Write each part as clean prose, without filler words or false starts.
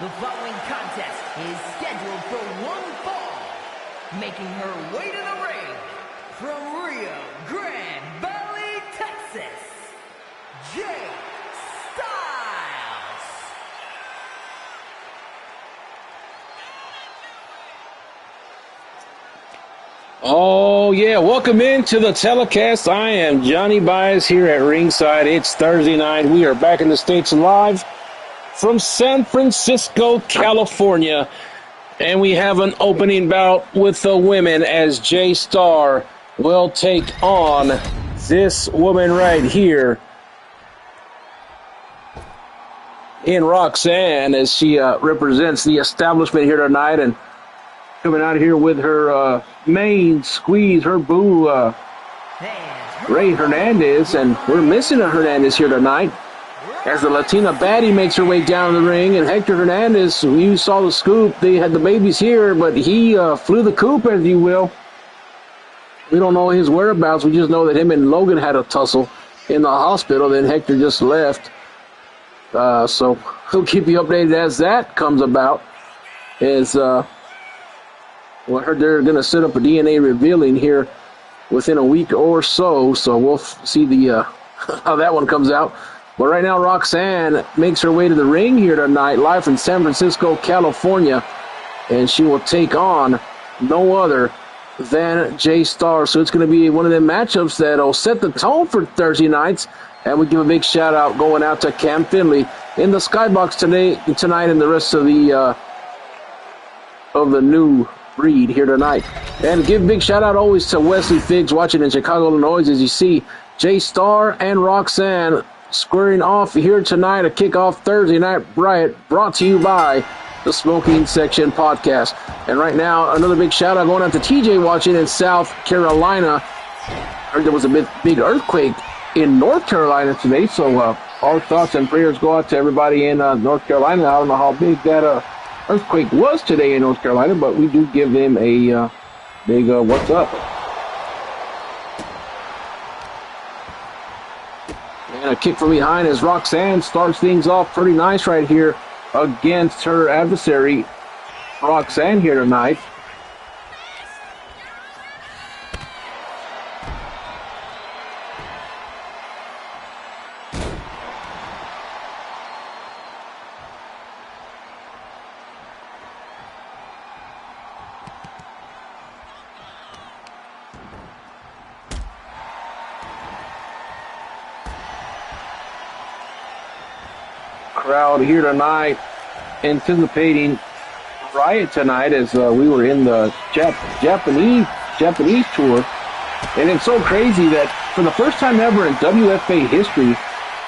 The following contest is scheduled for one fall. Making her way to the ring from Rio Grande Valley, Texas, Jay Styles. Oh, yeah. Welcome into the telecast. I am Johnny Baez here at ringside. It's Thursday night. We are back in the States live from San Francisco, California. And we have an opening bout with the women as Jay Star will take on this woman right here in Roxanne as she represents the establishment here tonight, and coming out here with her main squeeze, her boo, Ray Hernandez, and we're missing a Hernandez here tonight as the Latina baddie makes her way down the ring, and Hector Hernandez, you saw the scoop, they had the babies here, but he flew the coop, as you will. We don't know his whereabouts, we just know that him and Logan had a tussle in the hospital, then Hector just left. So he'll keep you updated as that comes about. As well, I heard they're going to set up a DNA revealing here within a week or so, so we'll see the how that one comes out. But right now, Roxanne makes her way to the ring here tonight, live from San Francisco, California, and she will take on no other than Jay Star. So it's going to be one of them matchups that'll set the tone for Thursday nights, and we give a big shout-out going out to Cam Finley in the skybox tonight and the rest of the new breed here tonight. And give a big shout out always to Wesley Figs watching in Chicago, Illinois, as you see Jay Star and Roxanne squaring off here tonight, a kickoff Thursday night riot brought to you by the Smoking Section Podcast. And right now, another big shout out going out to TJ watching in South Carolina. Heard there was a big earthquake in North Carolina today, so our thoughts and prayers go out to everybody in North Carolina. I don't know how big that earthquake was today in North Carolina, but we do give them a big what's up. And a kick from behind as Roxanne starts things off pretty nice right here against her adversary, Roxanne, here tonight. Crowd here tonight anticipating Riot tonight as we were in the Japanese tour, and it's so crazy that for the first time ever in WFA history,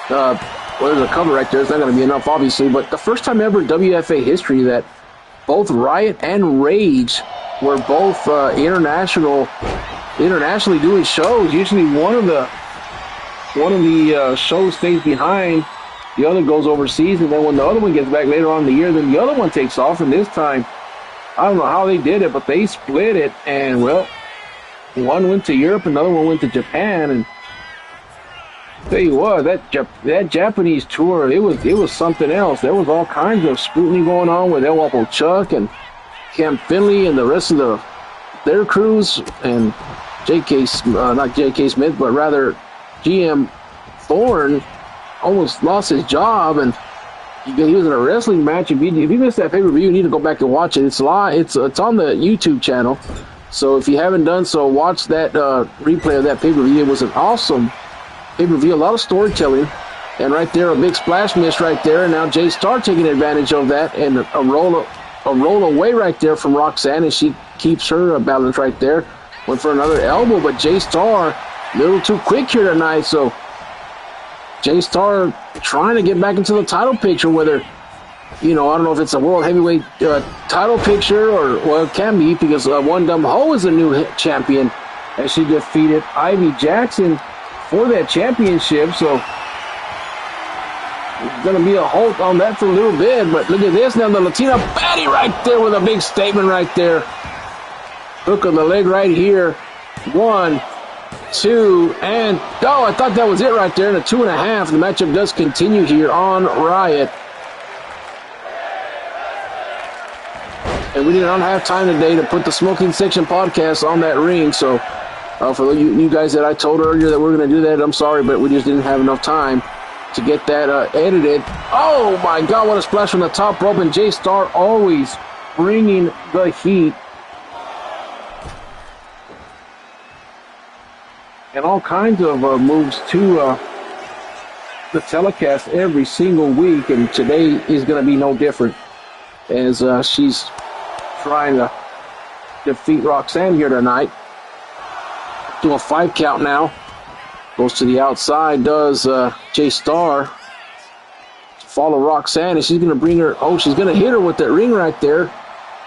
well, there's a cover right there, it's not going to be enough obviously, but the first time ever in WFA history that both Riot and Rage were both internationally doing shows. Usually one of the shows stays behind, the other goes overseas, and then when the other one gets back later on in the year, then the other one takes off. And this time, I don't know how they did it, but they split it. And, well, one went to Europe, another one went to Japan. And tell you what, that Japanese tour, it was something else. There was all kinds of scrutiny going on with El Wapo Chuck and Cam Finley and the rest of their crews. And not J.K. Smith, but rather GM Thorne almost lost his job, and he was in a wrestling match. If you missed that pay-per-view, you need to go back and watch it. It's live. It's on the YouTube channel. So if you haven't done so, watch that replay of that pay-per-view. It was an awesome pay-per-view, a lot of storytelling, and right there a big splash miss right there. And now Jay Star taking advantage of that, and a roll away right there from Roxanne, and she keeps her balance right there. Went for another elbow, but Jay Star a little too quick here tonight. So Jay Star trying to get back into the title picture, whether, I don't know if it's a world heavyweight title picture or, well, it can be, because One Dumb Ho is a new champion as she defeated Ivy Jackson for that championship. So it's going to be a halt on that for a little bit. But look at this now, the Latina baddie right there with a big statement right there. Hook on the leg right here. 1, 2, and I thought that was it right there in a 2.5. The matchup does continue here on Riot. And we did not have time today to put the Smoking Section podcast on that ring. So for you guys that I told earlier that we're going to do that, I'm sorry, but we just didn't have enough time to get that edited. Oh, my God, what a splash from the top rope. And Jay Starr always bringing the heat. And all kinds of moves to the telecast every single week. And today is going to be no different, as she's trying to defeat Roxanne here tonight. Do a 5 count now. Goes to the outside, does Jay Starr. Follow Roxanne, and she's going to bring her. Oh, she's going to hit her with that ring right there.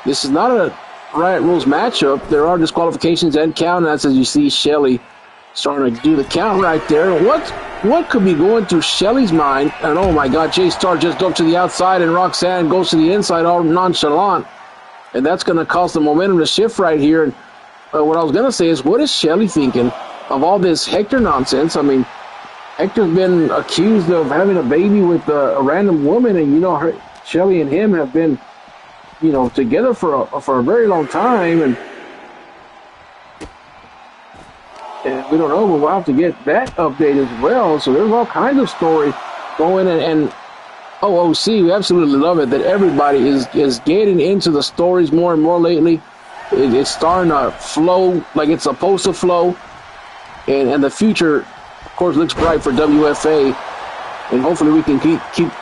This is not a Riot Rules matchup. There are disqualifications and count. That's as you see Shelly starting to do the count right there. What could be going through Shelly's mind? And oh my God, Jay Starr just up to the outside, and Roxanne goes to the inside all nonchalant. And that's going to cause the momentum to shift right here. And what I was going to say is, what is Shelly thinking of all this Hector nonsense? I mean, Hector's been accused of having a baby with a random woman, and you know, Shelly and him have been, you know, together for a very long time, and we don't know, but we'll have to get that update as well. So there's all kinds of stories going, and OOC, we absolutely love it that everybody is getting into the stories more and more lately. It's starting to flow like it's supposed to flow, and the future, of course, looks bright for WFA, and hopefully we can keep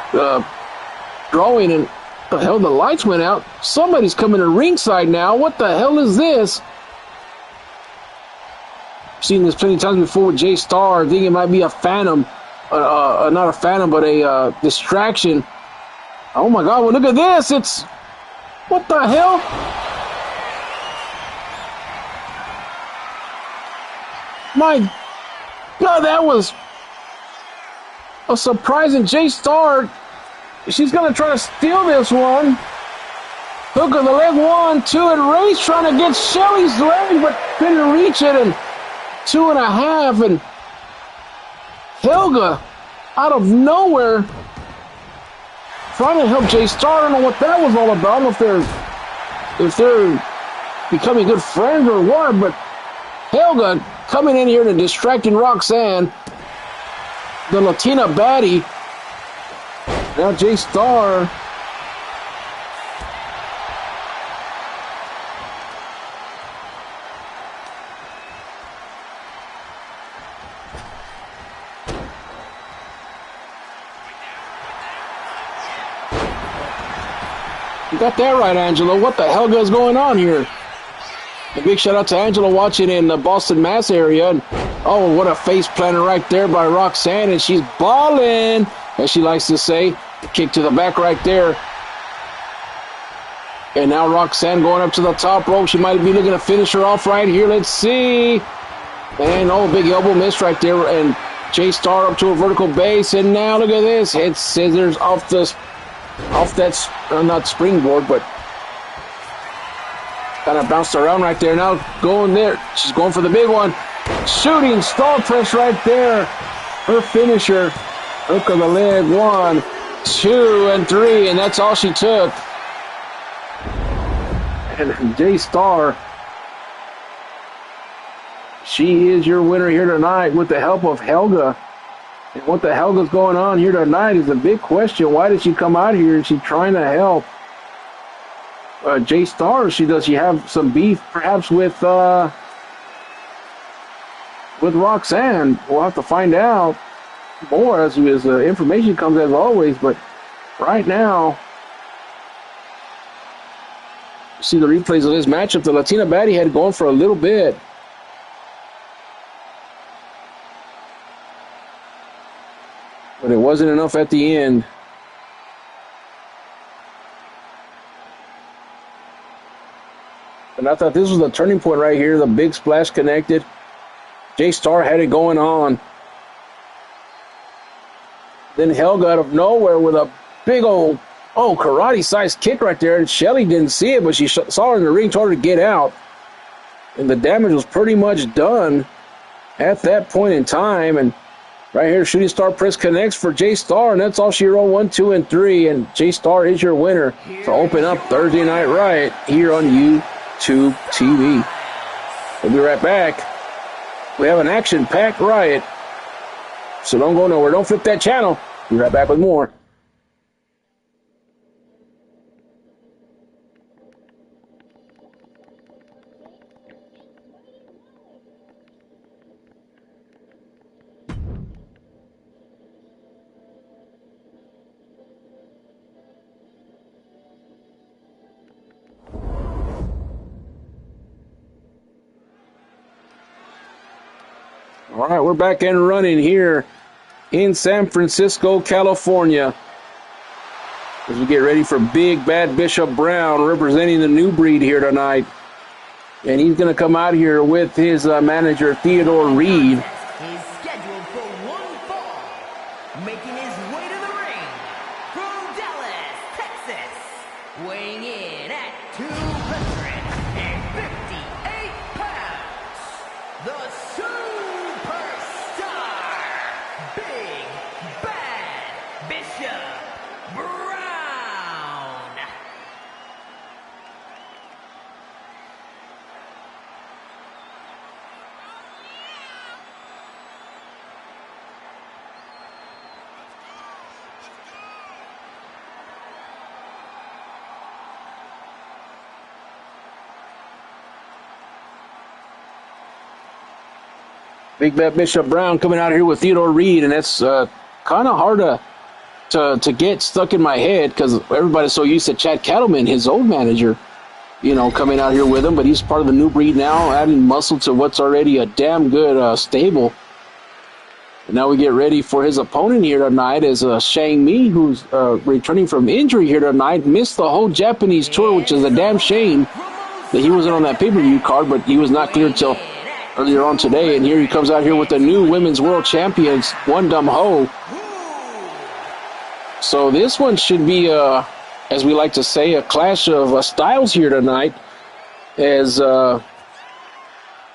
growing. And the hell, the lights went out. Somebody's coming to ringside now. What the hell is this? I've seen this plenty of times before with Jay Starr. I think it might be a phantom. Not a phantom, but a distraction. Oh my God, well, look at this. It's, what the hell? My God, that was a surprising Jay Starr. She's going to try to steal this one. Hook of the leg, 1, 2, and Ray's trying to get Shelly's leg, but couldn't reach it, and 2.5, and Helga, out of nowhere, trying to help Jay Starr. I don't know what that was all about. I don't know if they're becoming good friends or what, but Helga coming in here and distracting Roxanne, the Latina baddie. Now Jay Starr. You got that right, Angela. What the hell is going on here? A big shout out to Angela watching in the Boston, Mass area. And oh, what a face planter right there by Roxanne. And she's balling, as she likes to say. Kick to the back right there. And now Roxanne going up to the top rope. She might be looking to finish her off right here. Let's see. And oh, big elbow miss right there. And Jay Starr up to a vertical base. And now look at this. Head scissors off that, not springboard, but kind of bounced around right there. Now going there. She's going for the big one. Shooting stall press right there. Her finisher. Hook of the leg. 1, 2, and 3. And that's all she took. And Jay Starr, she is your winner here tonight with the help of Helga. And what the hell is going on here tonight is a big question. Why did she come out here? Is she trying to help Jay Starr? Does she have some beef perhaps with Roxanne? We'll have to find out more as information comes, as always. But right now, see the replays of this matchup. The Latina baddie had going for a little bit. But it wasn't enough at the end. And I thought this was the turning point right here. The big splash connected. Jay Starr had it going on. Then Helga out of nowhere with a big old, karate-sized kick right there. And Shelly didn't see it, but she saw her in the ring, told her to get out. And the damage was pretty much done at that point in time. And Right here, Shooting Star Press connects for J-Star, and that's all she wrote, 1, 2, and 3. And J-Star is your winner to open up Thursday Night Riot here on YouTube TV. We'll be right back. We have an action-packed Riot, so don't go nowhere. Don't flip that channel. Be right back with more. All right, we're back and running here in San Francisco, California, as we get ready for Big Bad Bishop Brown representing the new breed here tonight. And he's going to come out here with his manager, Theodore Reed. Is scheduled for one fall, making his way to the ring from Dallas, Texas, weighing in at 258 pounds, the superstar, Big Bad Bishop Brown. Big Bad Bishop Brown coming out here with Theodore Reed, and that's kind of hard to get stuck in my head because everybody's so used to Chad Cattleman, his old manager, you know, coming out here with him. But he's part of the new breed now, adding muscle to what's already a damn good stable. And now we get ready for his opponent here tonight as Shang Mi, who's returning from injury here tonight, missed the whole Japanese tour, which is a damn shame that he wasn't on that pay-per-view card, but he was not cleared till earlier on today, and here he comes out here with the new Women's World Champions, One Dumb Ho. So this one should be, as we like to say, a clash of styles here tonight, as, of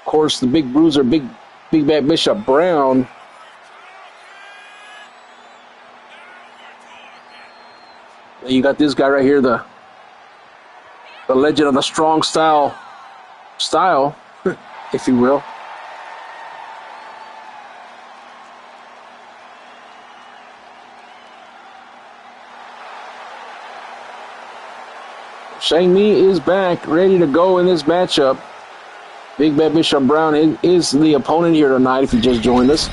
course, the big bruiser, Big Bad Bishop Brown, and you got this guy right here, the legend of the strong style, if you will. Shang Mi is back, ready to go in this matchup. Big Bad Bishop Brown is the opponent here tonight, if you just joined us.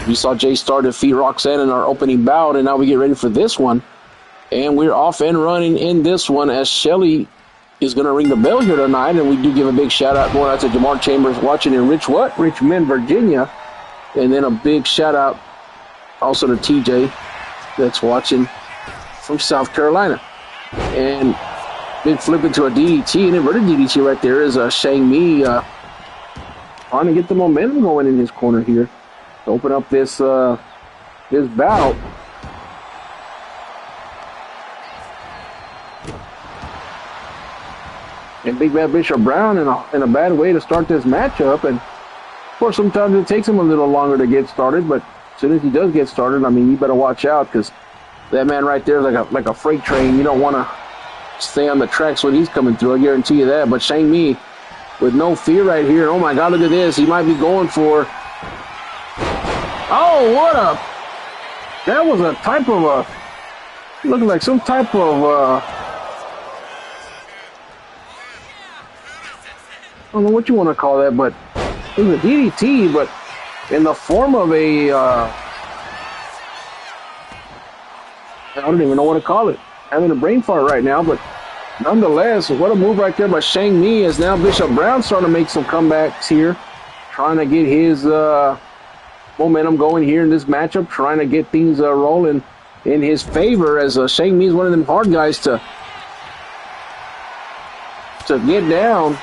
We saw J-Star defeat Roxanne in our opening bout, and now we get ready for this one. And we're off and running in this one as Shelly is going to ring the bell here tonight, and we do give a big shout-out going out to Jamar Chambers watching in Richmond, Virginia. And then a big shout-out also to TJ that's watching from South Carolina. And big flip into a DDT, an inverted DDT right there is Shang Mi trying to get the momentum going in his corner here to open up this bout. And Big Bad Bishop Brown in a bad way to start this matchup. And of course, sometimes it takes him a little longer to get started, but as soon as he does get started, I mean, you better watch out because that man right there is like a freight train. You don't want to stay on the tracks when he's coming through. I guarantee you that. But Shang Mi with no fear right here. Oh my God, look at this. He might be going for. Oh, what a! That was a type of a. Looking like some type of. I don't know what you want to call that, but it was a DDT, but in the form of a. I don't even know what to call it. Having a brain fart right now, but nonetheless, what a move right there by Shang Mi, as now Bishop Brown starting to make some comebacks here, trying to get his momentum going here in this matchup, trying to get things rolling in his favor, as Shang Mi is one of them hard guys to get down.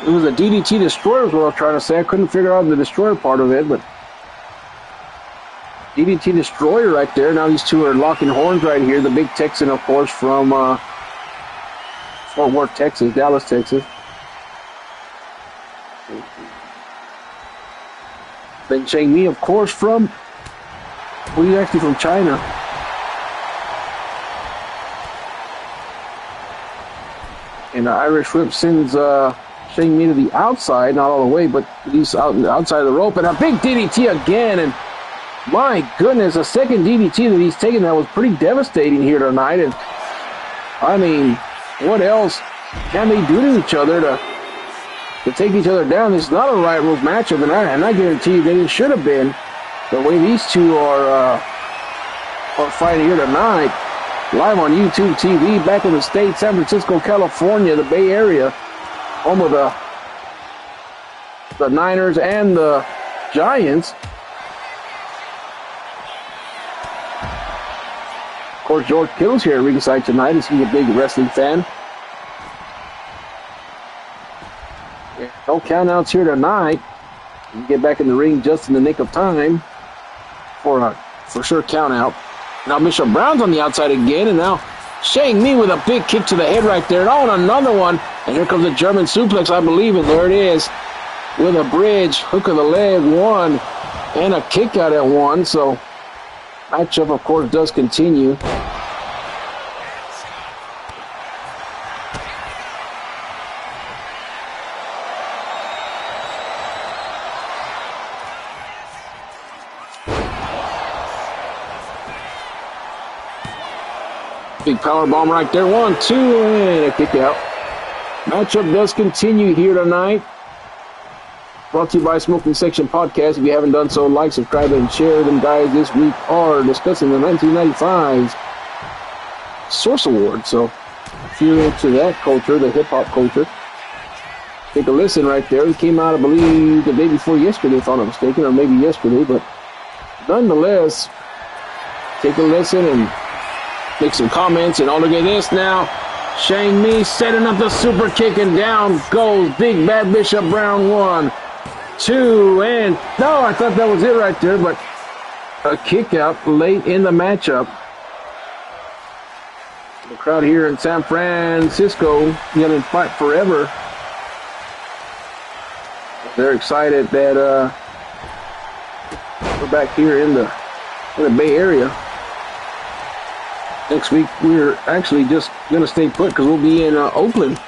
It was a DDT destroyer is what I was trying to say. I couldn't figure out the destroyer part of it, but DDT destroyer right there. Now these two are locking horns right here. The big Texan, of course, from Fort Worth, Texas, Dallas, Texas. Then Cheng Mi, of course, from, well, he's actually from China. And the Irish whip sends Cheng Mi to the outside, not all the way, but he's outside of the rope. And a big DDT again. And my goodness, a second DDT that he's taken that was pretty devastating here tonight. And I mean, what else can they do to each other to take each other down? This is not a Riot Rules matchup, and I guarantee you that it should have been. The way these two are fighting here tonight, live on YouTube TV, back in the States, San Francisco, California, the Bay Area, home of the Niners and the Giants. Of course, George Kittle's here at ringside tonight, as he's a big wrestling fan. No countouts here tonight. You get back in the ring just in the nick of time for a for sure countout. Now Bishop Brown's on the outside again, and now Cheng Mi with a big kick to the head right there. And oh, and another one. And here comes a German suplex, I believe, and there it is. With a bridge, hook of the leg, one, and a kick out at one. So matchup, of course, does continue. Big power bomb right there. 1, 2, and a kick out. Matchup does continue here tonight. Brought to you by Smoking Section Podcast. If you haven't done so, like, subscribe, and share them, guys. This week are discussing the 1995 Source Award. So if you're into that culture, the hip-hop culture, take a listen right there. It came out, I believe, the day before yesterday, if I'm not mistaken, or maybe yesterday. But nonetheless, take a listen and make some comments. And oh, look at this now. Cheng Mi setting up the super kick, and down goes Big Bad Bishop Brown. 1, 2, and no, I thought that was it right there, but a kick out late in the matchup. The crowd here in San Francisco yelling "Fight Forever." They're excited that we're back here in the Bay Area. Next week, we're actually just going to stay put because we'll be in Oakland.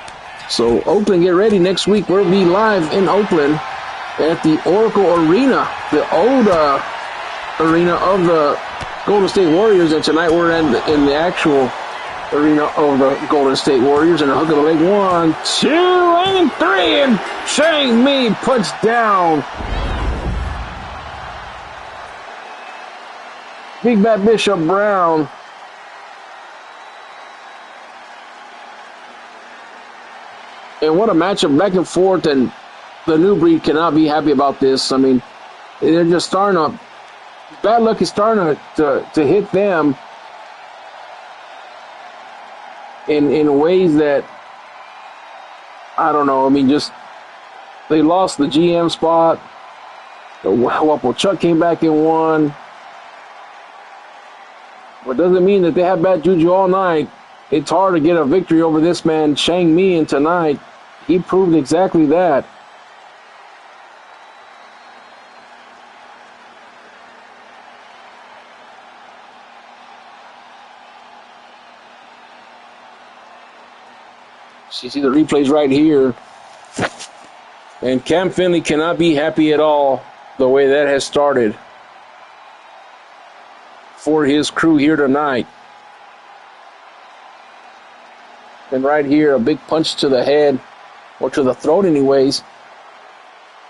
So, Oakland, get ready. Next week, we'll be live in Oakland at the Oracle Arena, the old arena of the Golden State Warriors. And tonight, we're in the actual arena of the Golden State Warriors. And a hook of the leg. 1, 2, and 3. And Cheng Mi puts down Big Bad Bishop Brown. And what a matchup, back and forth, and the New Breed cannot be happy about this. I mean, they're just starting to, bad luck is starting to hit them in ways that, I don't know. I mean, just, they lost the GM spot. The Wapo Chuck came back and won. But doesn't mean that they have bad juju all night. It's hard to get a victory over this man, Cheng Mi, and tonight he proved exactly that. You see the replays right here. And Cam Finley cannot be happy at all the way that has started for his crew here tonight. And right here, a big punch to the head, or to the throat anyways.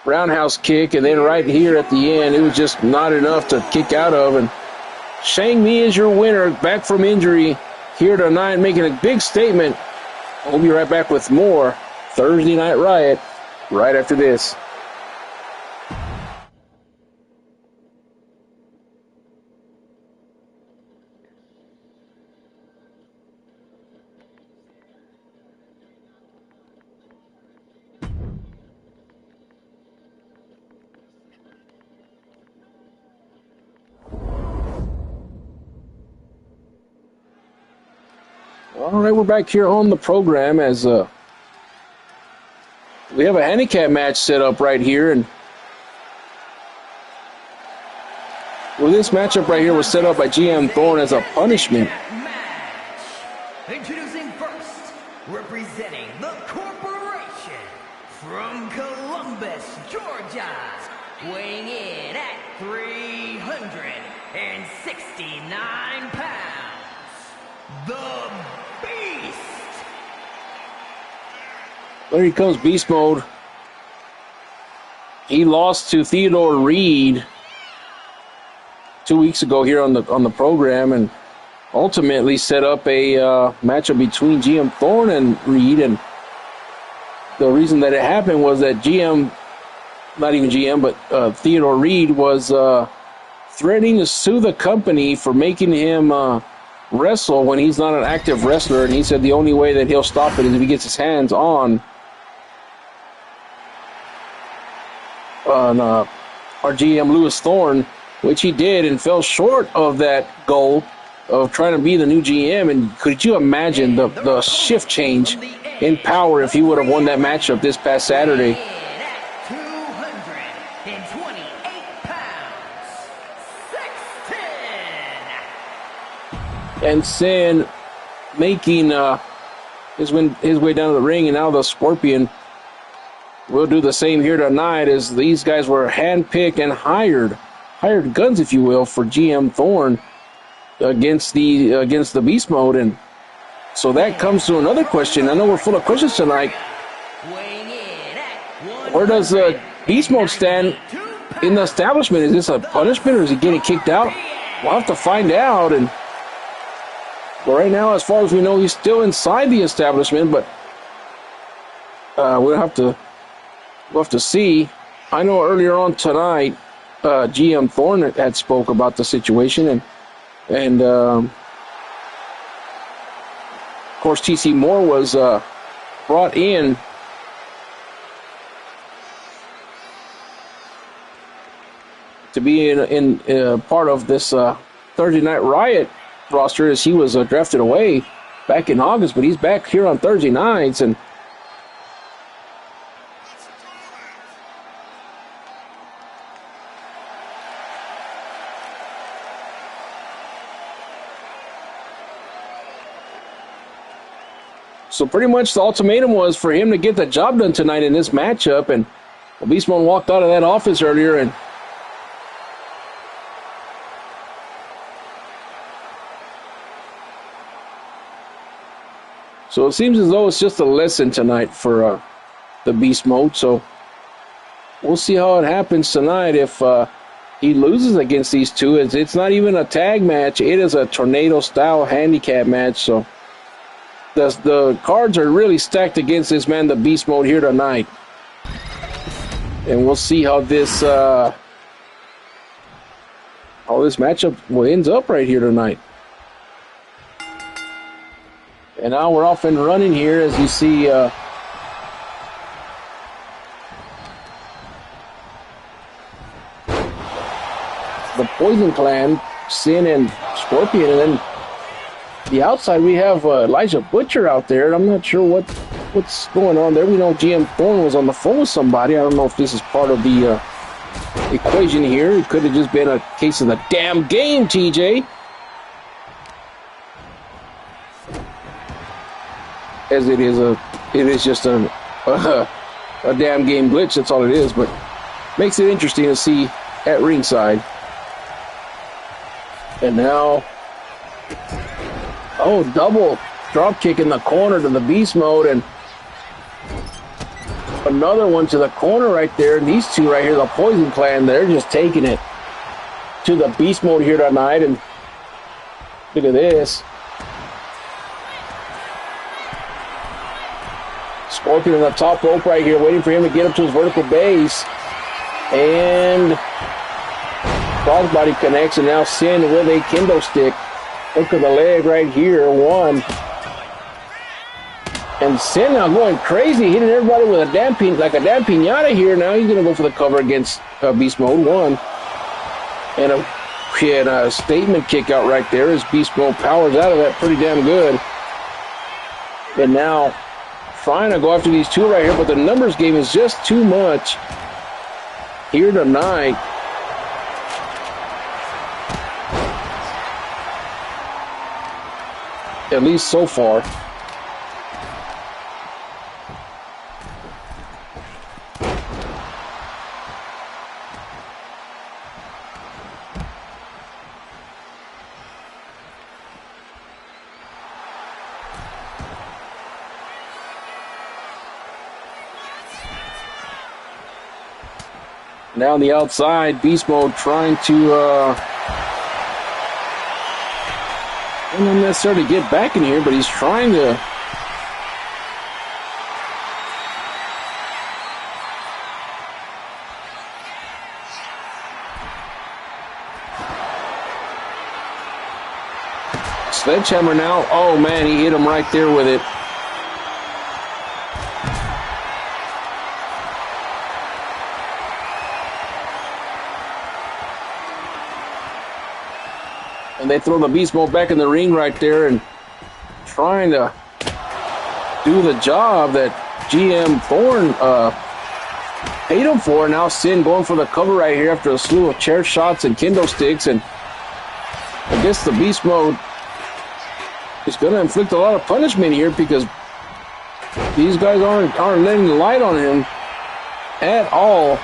Roundhouse kick, and then right here at the end, it was just not enough to kick out of. And Cheng Mi is your winner, back from injury here tonight, making a big statement. We'll be right back with more Thursday Night Riot right after this. All right, we're back here on the program as we have a handicap match set up right here, and Well, this matchup right here was set up by GM Thorne as a punishment. Introducing first, representing the corporation from Columbus, Georgia, weighing in at 369 pounds, the Beast. There he comes, Beast Mode. He lost to Theodore Reed 2 weeks ago here on the program, and ultimately set up a matchup between GM Thorne and Reed. And the reason that it happened was that not even GM, but Theodore Reed was threatening to sue the company for making him wrestle when he's not an active wrestler. And he said the only way that he'll stop it is if he gets his hands on our GM Lewis Thorne, which he did, and fell short of that goal of trying to be the new GM. And could you imagine the shift change in power if he would have won that matchup this past Saturday? 228 pounds, 6'10". And Sin making his way down to the ring, and now the Scorpion will do the same here tonight, as these guys were handpicked and hired guns, if you will, for GM Thorne against the Beast Mode. And so that comes to another question. I know we're full of questions tonight. Where does Beast Mode stand in the establishment? Is this a punishment, or is he getting kicked out? We'll have to find out. And right now, as far as we know, he's still inside the establishment, but we'll have to see. I know earlier on tonight, GM Thorne had spoke about the situation, and of course TC Moore was brought in to be in part of this Thursday Night Riot roster, as he was drafted away back in August, but he's back here on Thursday nights. And so pretty much the ultimatum was for him to get the job done tonight in this matchup. And Beast Mode walked out of that office earlier, and so it seems as though it's just a lesson tonight for the Beast Mode. So we'll see how it happens tonight if he loses against these two. It's not even a tag match. It is a tornado-style handicap match. So the cards are really stacked against this man, the Beast Mode, here tonight. And we'll see how this matchup ends up right here tonight. And now we're off and running here, as you see the Poison Clan, Sin and Scorpion, and then the outside we have Elijah Butcher out there. I'm not sure what's going on there. We know GM Thorne was on the phone with somebody. I don't know if this is part of the equation here. It could have just been a case of the damn game, TJ. As it is just a damn game glitch. That's all it is, but makes it interesting to see at ringside. And now, double drop kick in the corner to the Beast Mode, and another one to the corner right there. And these two right here, the Poison Clan, they're just taking it to the Beast Mode here tonight. And look at this. Scorpion on the top rope right here, waiting for him to get up to his vertical base. And crossbody connects, and now Sin with a kendo stick. Hook of the leg right here, one. And Sin now going crazy, hitting everybody with a damn piñata here. Now he's going to go for the cover against Beast Mode, one. And a statement kick out right there as Beast Mode powers out of that pretty damn good. And now trying to go after these two right here, but the numbers game is just too much here tonight. at least so far. Now on the outside, Beast Mode trying to not necessarily get back in here, but he's trying to. Sledgehammer now. Oh man, he hit him right there with it. And they throw the Beast Mode back in the ring right there and trying to do the job that GM Thorne paid him for. Now Sin going for the cover right here after a slew of chair shots and kendo sticks. And I guess the Beast Mode is going to inflict a lot of punishment here because these guys aren't letting the light on him at all.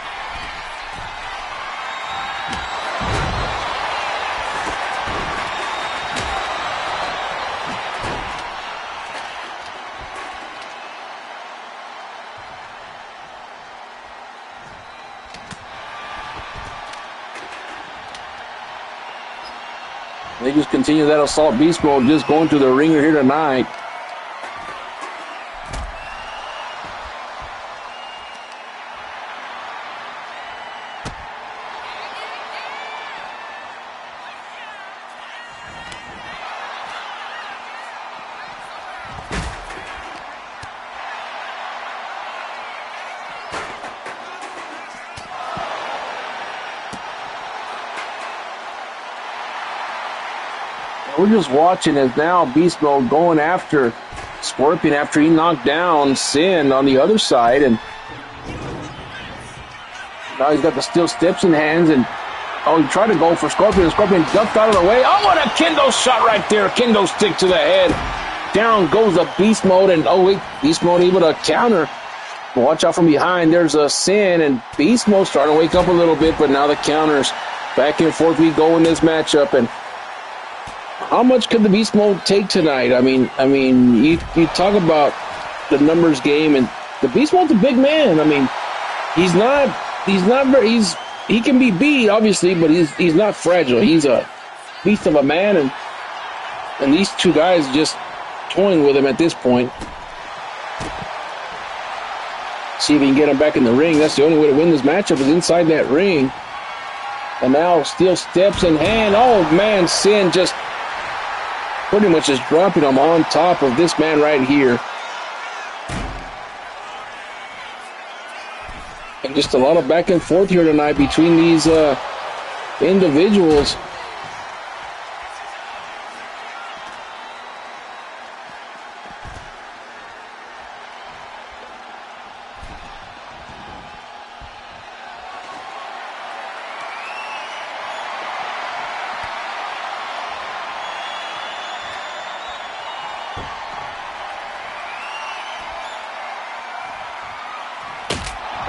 They just continue that assault Beast Mode, just going to the ringer here tonight. We're just watching as now Beast Mode going after Scorpion after he knocked down Sin on the other side, and now he's got the steel steps in hands, and oh, he tried to go for Scorpion. Scorpion ducked out of the way. Oh, what a kendo shot right there. Kendo stick to the head. Down goes the Beast Mode, and oh wait, Beast Mode able to counter. Watch out from behind. There's a Sin, and Beast Mode starting to wake up a little bit, but now the counters. Back and forth we go in this matchup, and how much could the Beast Mode take tonight? I mean, you talk about the numbers game, and the Beast Mode's a big man. I mean, he can be beat, obviously, but he's not fragile. He's a beast of a man, and these two guys just toying with him at this point. See if he can get him back in the ring. That's the only way to win this matchup is inside that ring. And now steel steps in hand. Oh man, Sin just pretty much is dropping him on top of this man right here. And just a lot of back and forth here tonight between these individuals.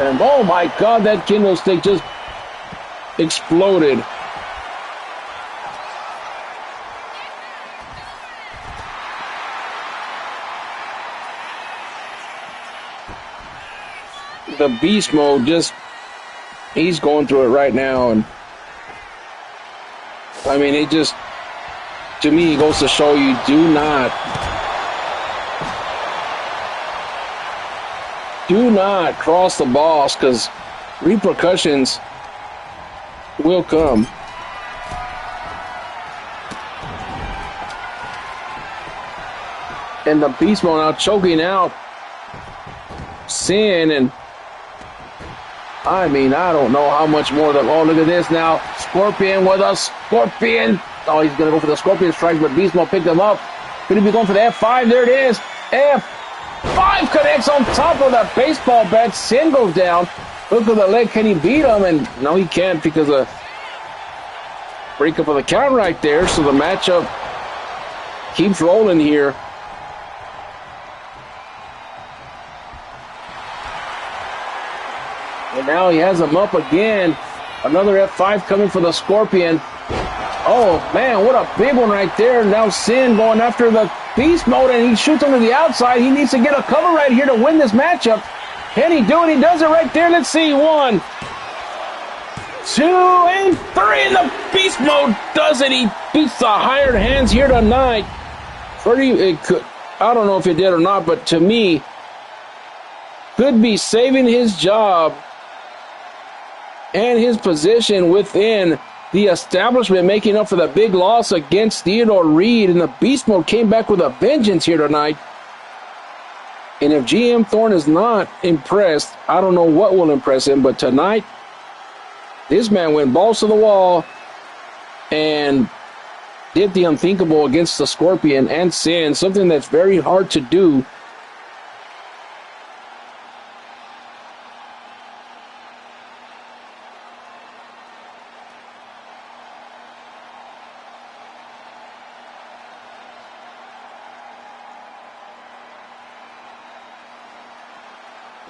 And oh my God, that kendo stick just exploded. The Beast Mode he's going through it right now. And I mean, it just, to me, it goes to show you, do not cross the boss, because repercussions will come. And the Beast Mode now choking out Sin, and I mean, I don't know how much more. Oh, look at this now. Scorpion with a Scorpion. Oh, he's going to go for the Scorpion strike, but Beast Mode picked him up. Could he be going for the F5? There it is. F5 connects on top of the baseball bat. Sin goes down. Look at the leg. Can he beat him? And no, he can't because of breakup of the count right there. So the matchup keeps rolling here. And now he has him up again. Another F5 coming for the Scorpion. Oh, man, what a big one right there. Now Sin going after the beast mode, and he shoots him to the outside. He needs to get a cover right here to win this matchup. Can he do it? He does it right there. Let's see. 1, 2, and 3. And the beast mode does it. He beats the hired hands here tonight. I don't know if it did or not, but to me, could be saving his job and his position within the establishment, making up for the big loss against Theodore Reed. And the beast mode came back with a vengeance here tonight. And if GM Thorne is not impressed, I don't know what will impress him. But tonight, this man went balls to the wall and did the unthinkable against the Scorpion and Sin, something that's very hard to do.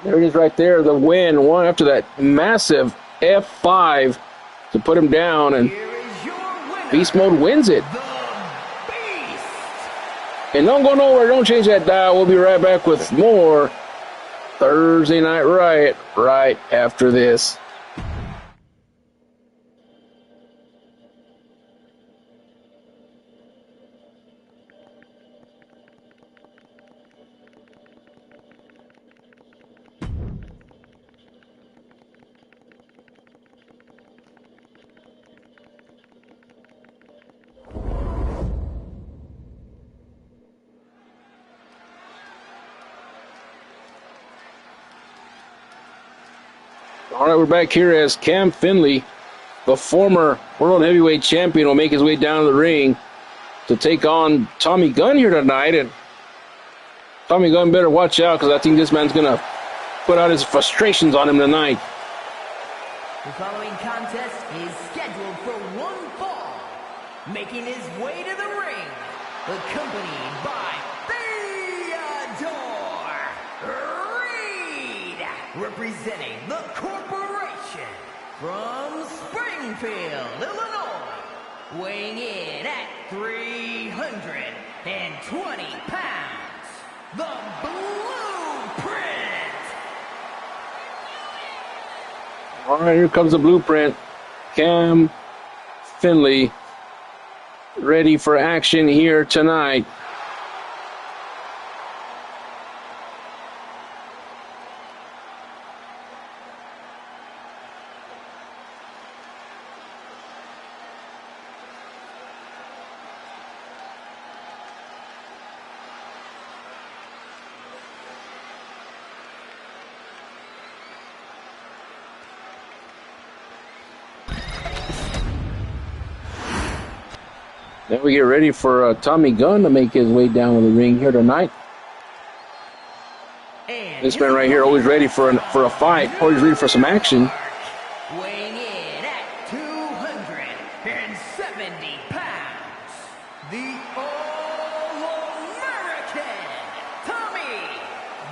There it is right there, the win. One after that massive F5 to put him down, and Beast Mode wins it. And don't go nowhere. Don't change that dial. We'll be right back with more Thursday Night Riot right after this. All right, we're back here as Cam Finley, the former World Heavyweight Champion, will make his way down to the ring to take on Tommy Gunn here tonight. And Tommy Gunn better watch out, because I think this man's going to put out his frustrations on him tonight. The following contest is scheduled for one fall. Making his way to the ring, accompanied by Theodore Reed, representing the corporation from Springfield, Illinois, weighing in at 320 pounds, the Blueprint. All right, here comes the Blueprint. Cam Finley ready for action here tonight. Then we get ready for Tommy Gunn to make his way down to the ring here tonight. This man right here always ready for a fight, always ready for some action. Weighing in at 270 pounds, the All-American Tommy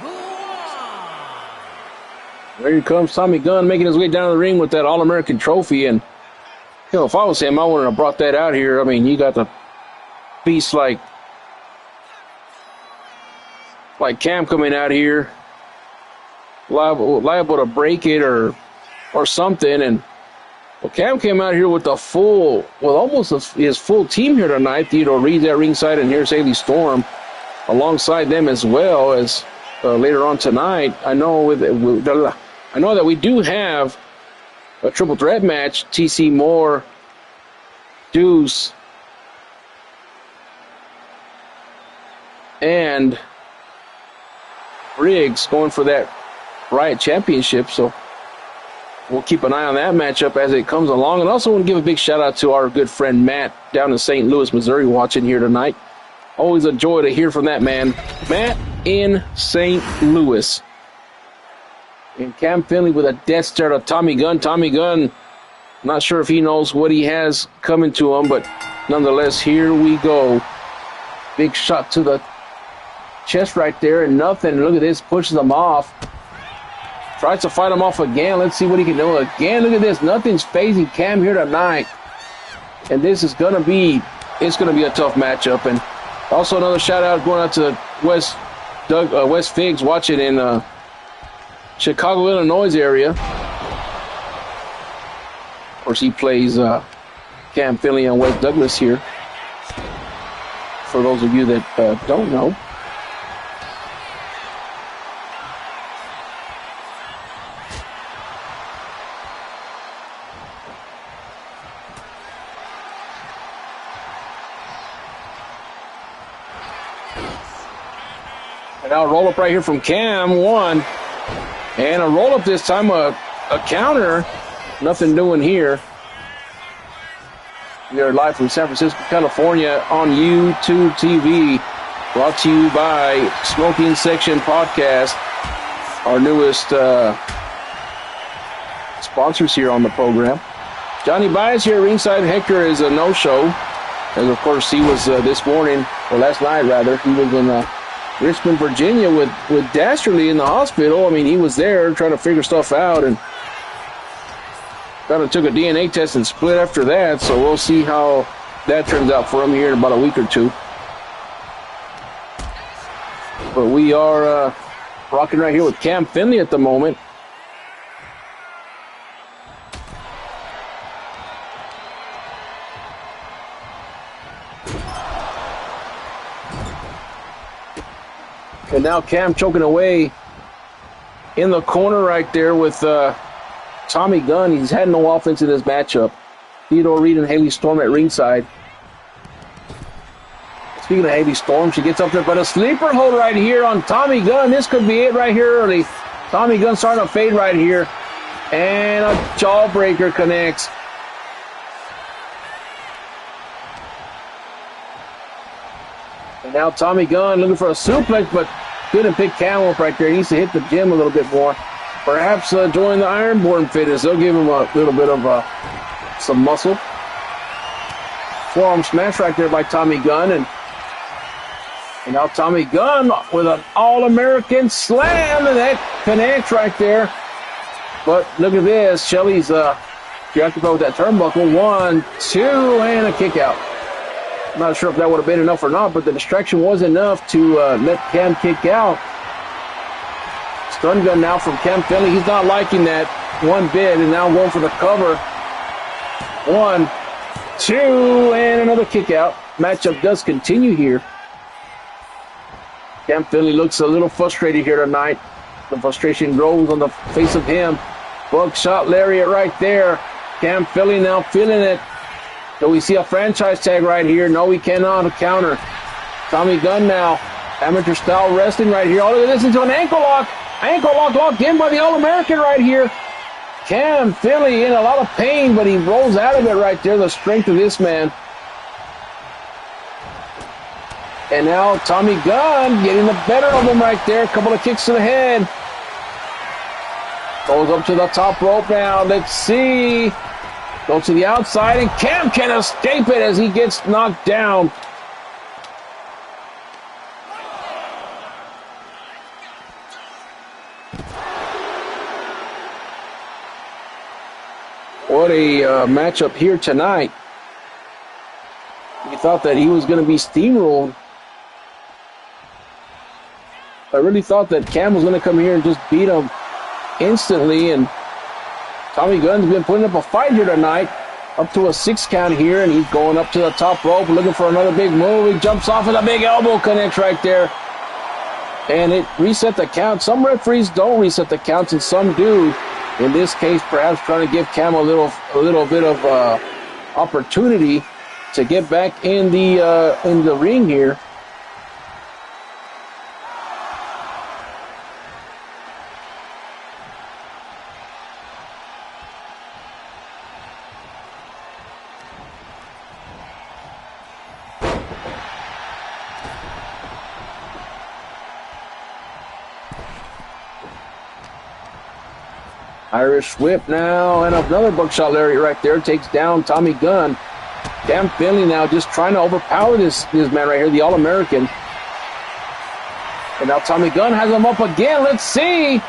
Gunn. There he comes, Tommy Gunn, making his way down to the ring with that All-American trophy. And you know, if I was him, I wouldn't have brought that out here. I mean, you got the beast like Cam coming out here, liable to break it or something. And well, Cam came out here with almost his full team here tonight. Theodore Reed's at ringside, and here's Haley Storm alongside them as well as later on tonight. I know that we do have a triple threat match. TC Moore, Deuce, and Briggs going for that Riot Championship. So we'll keep an eye on that matchup as it comes along. And also want to give a big shout out to our good friend Matt down in St. Louis, Missouri, watching here tonight. Always a joy to hear from that man. Matt in St. Louis. And Cam Finley with a death stare to Tommy Gunn. Tommy Gunn, not sure if he knows what he has coming to him, but nonetheless, here we go. Big shot to the chest right there, and nothing. Look at this, pushes him off. Tries to fight him off again. Let's see what he can do again. Look at this, nothing's phasing Cam here tonight. And this is gonna be, it's gonna be a tough matchup. And also another shout out going out to West Figs watching in Chicago, Illinois area. Of course, he plays Cam Finley and West Douglas here. For those of you that don't know. And now a roll up right here from Cam, one. And a roll up this time, a counter. Nothing doing here. We are live from San Francisco, California on YouTube TV. Brought to you by Smoking Section Podcast, our newest sponsors here on the program. Johnny Baez here ringside. Hector is a no-show. As of course he was this morning, or last night rather, he was in Richmond, Virginia with Dastardly in the hospital. I mean, he was there trying to figure stuff out and kind of took a DNA test and split after that. So we'll see how that turns out for him here in about a week or two. But we are rocking right here with Cam Finley at the moment. And now Cam choking away in the corner right there with Tommy Gunn. He's had no offense in this matchup. Theodore Reed and Haley Storm at ringside. Speaking of Haley Storm, she gets up there, but a sleeper hold right here on Tommy Gunn. This could be it right here early. Tommy Gunn starting to fade right here. And a jawbreaker connects. And now Tommy Gunn looking for a suplex, but couldn't pick Cam up right there. He needs to hit the gym a little bit more. Perhaps join the Ironborn Fitness. They'll give him a little bit of some muscle. Forearm smash right there by Tommy Gunn. And now Tommy Gunn with an All-American slam. And that connects right there. But look at this. Shelly's preoccupied with that turnbuckle. 1, 2, and a kick out. I'm not sure if that would have been enough or not, but the distraction was enough to let Cam kick out. Stun gun now from Cam Finley. He's not liking that one bit, and now going for the cover. 1, 2, and another kick out. Matchup does continue here. Cam Finley looks a little frustrated here tonight. The frustration grows on the face of him. Buckshot lariat right there. Cam Finley now feeling it. So we see a franchise tag right here. No, we cannot. A counter. Tommy Gunn now. Amateur style wrestling right here. Oh, look at this into an ankle lock. Ankle lock locked in by the All-American right here. Cam Finley in a lot of pain, but he rolls out of it right there. The strength of this man. And now Tommy Gunn getting the better of him right there. A couple of kicks to the head. Goes up to the top rope now. Let's see. Go to the outside, and Cam can escape it as he gets knocked down. What a matchup here tonight. We thought that he was going to be steamrolled. I really thought that Cam was going to come here and just beat him instantly, and Tommy Gunn's been putting up a fight here tonight, up to a 6 count here, and he's going up to the top rope, looking for another big move. He jumps off with a big elbow, connects right there, and it reset the count. Some referees don't reset the counts, and some do. In this case, perhaps trying to give Cam a little bit of opportunity to get back in the ring here. Irish whip now, and another buckshot lariat right there takes down Tommy Gunn. Cam Finley now just trying to overpower this man right here, the All-American. And now Tommy Gunn has him up again. Let's see.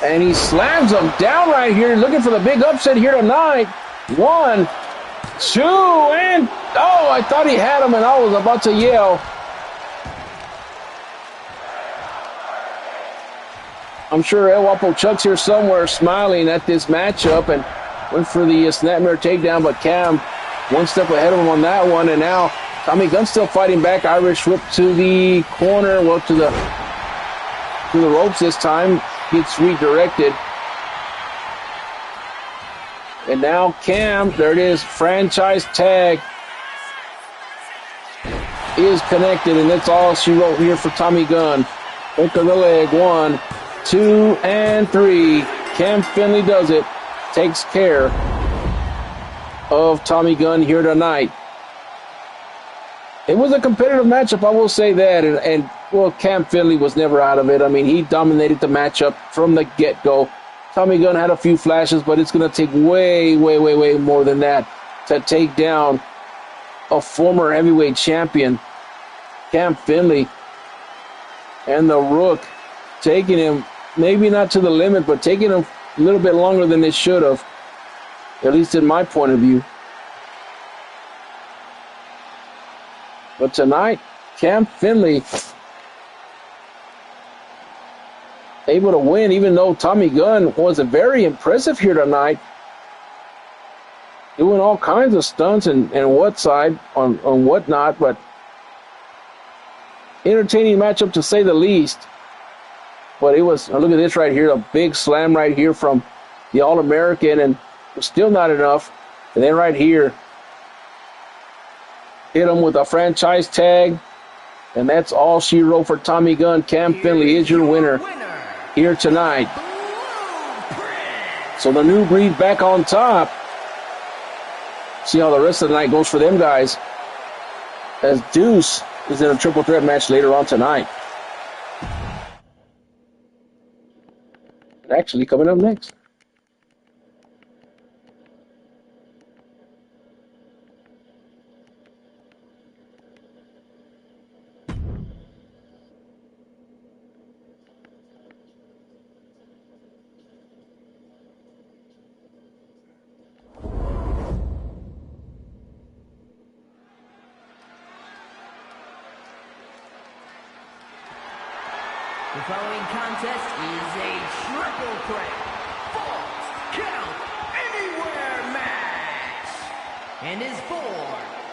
And he slams him down right here, looking for the big upset here tonight. 1, 2, and oh, I thought he had him, and I was about to yell. I'm sure El Wapo Chuck's here somewhere smiling at this matchup and went for the snapmare takedown, but Cam one step ahead of him on that one, and now Tommy Gunn still fighting back. Irish whip to the corner, well, to the ropes this time. Gets redirected. And now Cam, there it is, franchise tag is connected, and that's all she wrote here for Tommy Gunn. Hook of the leg, 1, 2, and 3. Cam Finley does it. Takes care of Tommy Gunn here tonight. It was a competitive matchup, I will say that. And well, Cam Finley was never out of it. I mean, he dominated the matchup from the get-go. Tommy Gunn had a few flashes, but it's going to take way, way, way, way more than that to take down a former heavyweight champion, Cam Finley. And the Rook taking him, maybe not to the limit, but taking him a little bit longer than it should have, at least in my point of view. But tonight, Cam Finley able to win, even though Tommy Gunn wasn't very impressive here tonight, doing all kinds of stunts and what side on whatnot, but entertaining matchup to say the least. But it was, look at this right here, a big slam right here from the All-American, and still not enough. And then right here, hit him with a franchise tag, and that's all she wrote for Tommy Gunn. Cam Finley is your winner here tonight. So the new breed back on top. See how the rest of the night goes for them guys, as Deuce is in a triple threat match later on tonight. Actually, coming up next. The following contest is a triple threat Falls Count Anywhere match and is for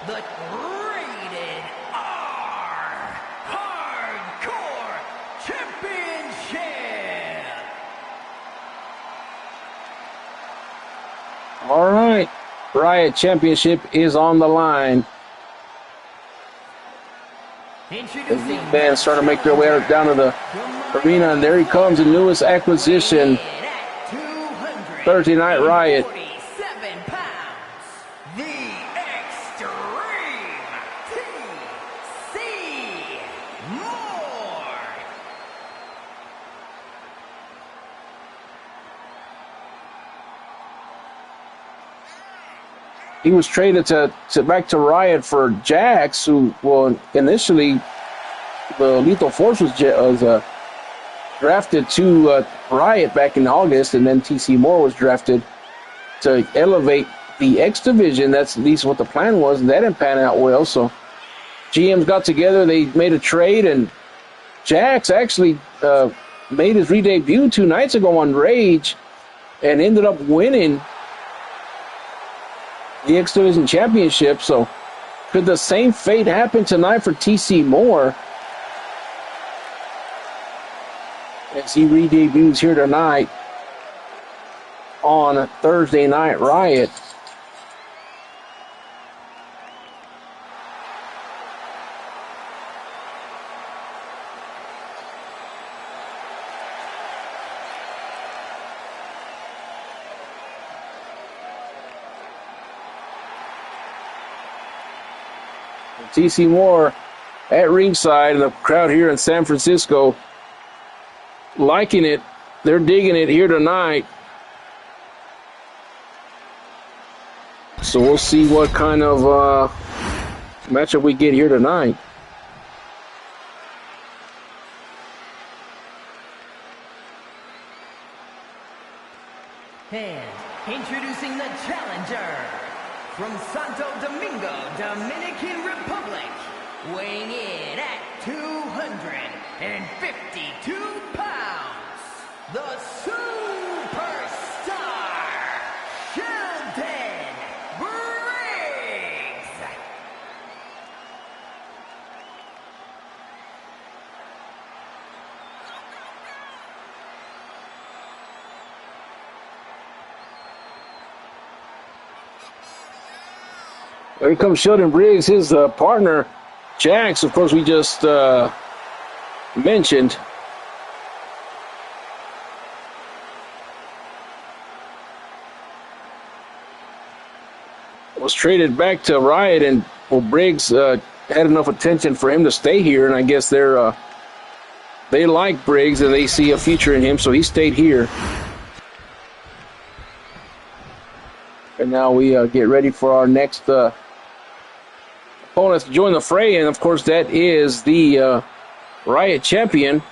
the Rated R Hardcore Championship. All right, RIOT Championship is on the line. As these bands start to make their way down to the arena, and there he comes, the newest acquisition, Thursday Night Riot. The Extreme TC Moore. He was traded back to Riot for Jax, who, well, initially the Lethal Force was drafted to Riot back in August, and then TC Moore was drafted to elevate the X Division. That's at least what the plan was, and that didn't pan out well. So GMs got together, they made a trade, and Jax actually made his re-debut 2 nights ago on Rage and ended up winning the X Division Championship. So could the same fate happen tonight for TC Moore as he re-debuts here tonight on Thursday Night Riot? TC Moore at ringside, and the crowd here in San Francisco liking it. They're digging it here tonight. So we'll see what kind of matchup we get here tonight. And introducing the challenger from Santo Domingo, Dominican Republic, weighing in at 252 pounds, the superstar, Sheldon Briggs. Here comes Sheldon Briggs, his partner, Jax, of course, we just mentioned. Was traded back to Riot, and well, Briggs had enough attention for him to stay here, and I guess they like Briggs and they see a future in him, so he stayed here. And now we get ready for our next opponent to join the fray, and of course that is the Riot champion.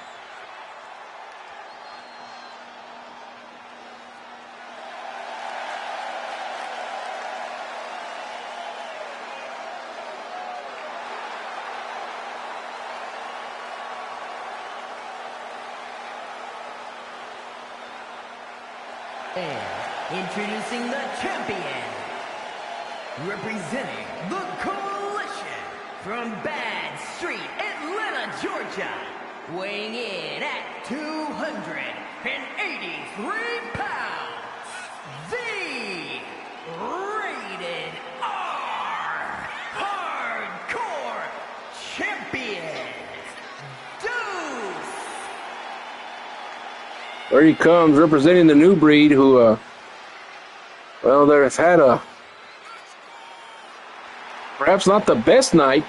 And introducing the champion, representing the Coalition from Bad Street, Atlanta, Georgia, weighing in at 283 pounds, the Rated R Hardcore Champion, Deuce. There he comes, representing the New Breed, who, well, they've had a perhaps not the best night.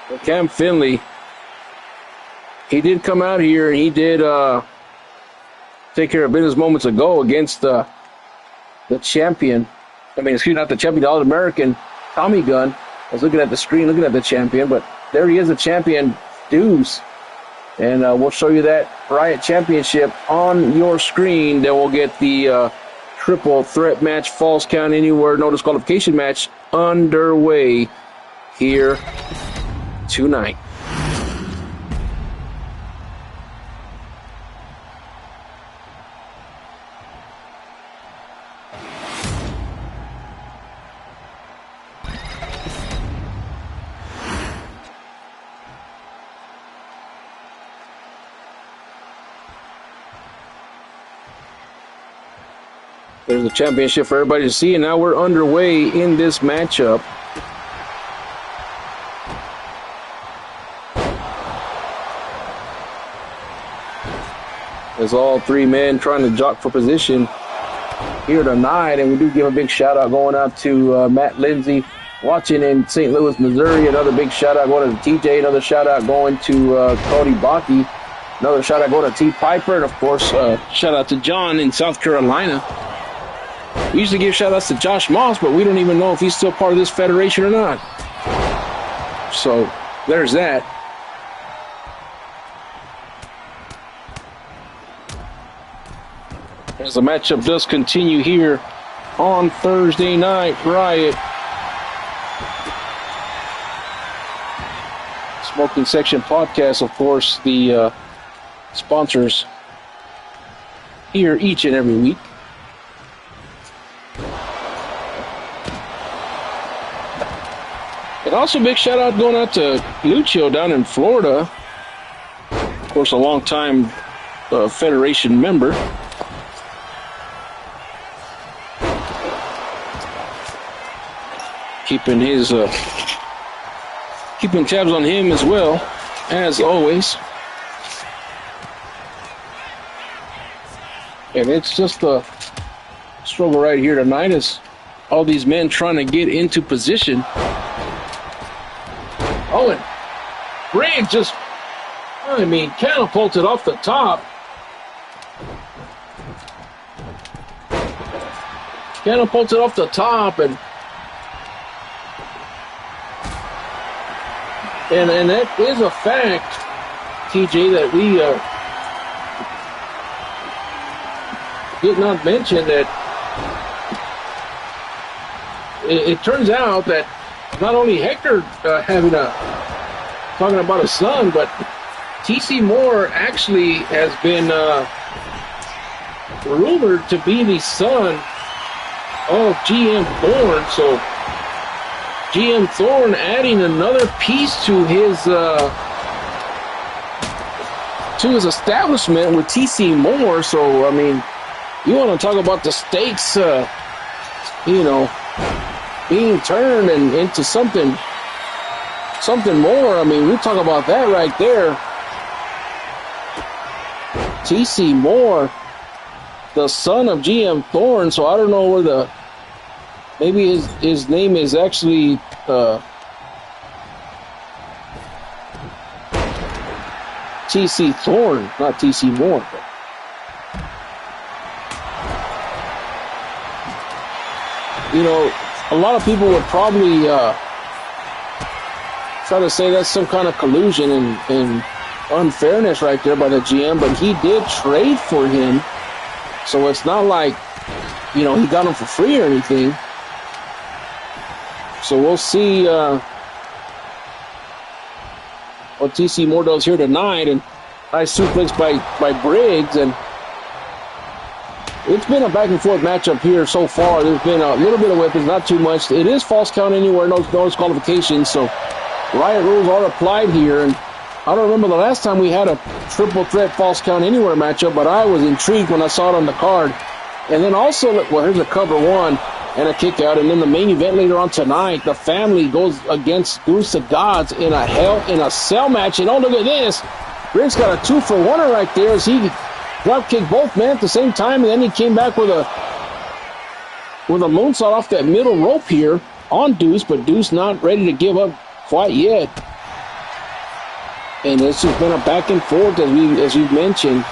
But Cam Finley, he did come out here and he did take care of business moments ago against the champion. Excuse me, not the champion, the All-American Tommy Gunn. I was looking at the screen, looking at the champion, but there he is, the champion, Deuce. And we'll show you that Riot Championship on your screen. Then we'll get the triple threat match, falls count anywhere, no disqualification match underway here tonight. There's the championship for everybody to see, and now we're underway in this matchup. As all three men trying to jock for position here tonight, and we do give a big shout out going out to Matt Lindsay watching in St. Louis, Missouri. Another big shout out going to TJ. Another shout out going to Cody Baki. Another shout out going to T Piper, and of course shout out to John in South Carolina. We usually give shout outs to Josh Moss, but we don't even know if he's still part of this federation or not. So there's that. As the matchup does continue here on Thursday Night Riot. Smoking Section Podcast, of course, the sponsors here each and every week. And also big shout out going out to Lucio down in Florida. Of course, a long-time Federation member. Keeping tabs on him as well, as always. And it's just a struggle right here tonight as all these men trying to get into position. Oh, and Briggs just, catapulted off the top. catapults it off the top, and that is a fact, TJ, that we did not mention that it turns out that not only Hector talking about a son, but T.C. Moore actually has been rumored to be the son of GM Thorne. So GM Thorne adding another piece to his establishment with T.C. Moore. So, I mean, you want to talk about the stakes, being turned into something more. I mean, we talk about that right there. T.C. Moore, the son of GM Thorne. So I don't know where maybe his name is actually T.C. Thorne, not T.C. Moore. A lot of people would probably try to say that's some kind of collusion and unfairness right there by the GM, but he did trade for him, so it's not like, he got him for free or anything. So we'll see what T.C. Moore does here tonight, and nice suplex by Briggs, and it's been a back-and-forth matchup here so far. There's been a little bit of weapons, not too much. It is false count anywhere, no disqualification, so Riot rules are applied here. And I don't remember the last time we had a triple threat false count anywhere matchup, but I was intrigued when I saw it on the card. And then also, well, here's a cover one and a kick out. And then the main event later on tonight, the family goes against Goose of Gods in a cell match. And oh, look at this. Briggs got a 2-for-1 right there as he drop kicked both men at the same time, and then he came back with a moonsault off that middle rope here on Deuce, but Deuce not ready to give up quite yet. And this has been a back and forth as we've mentioned.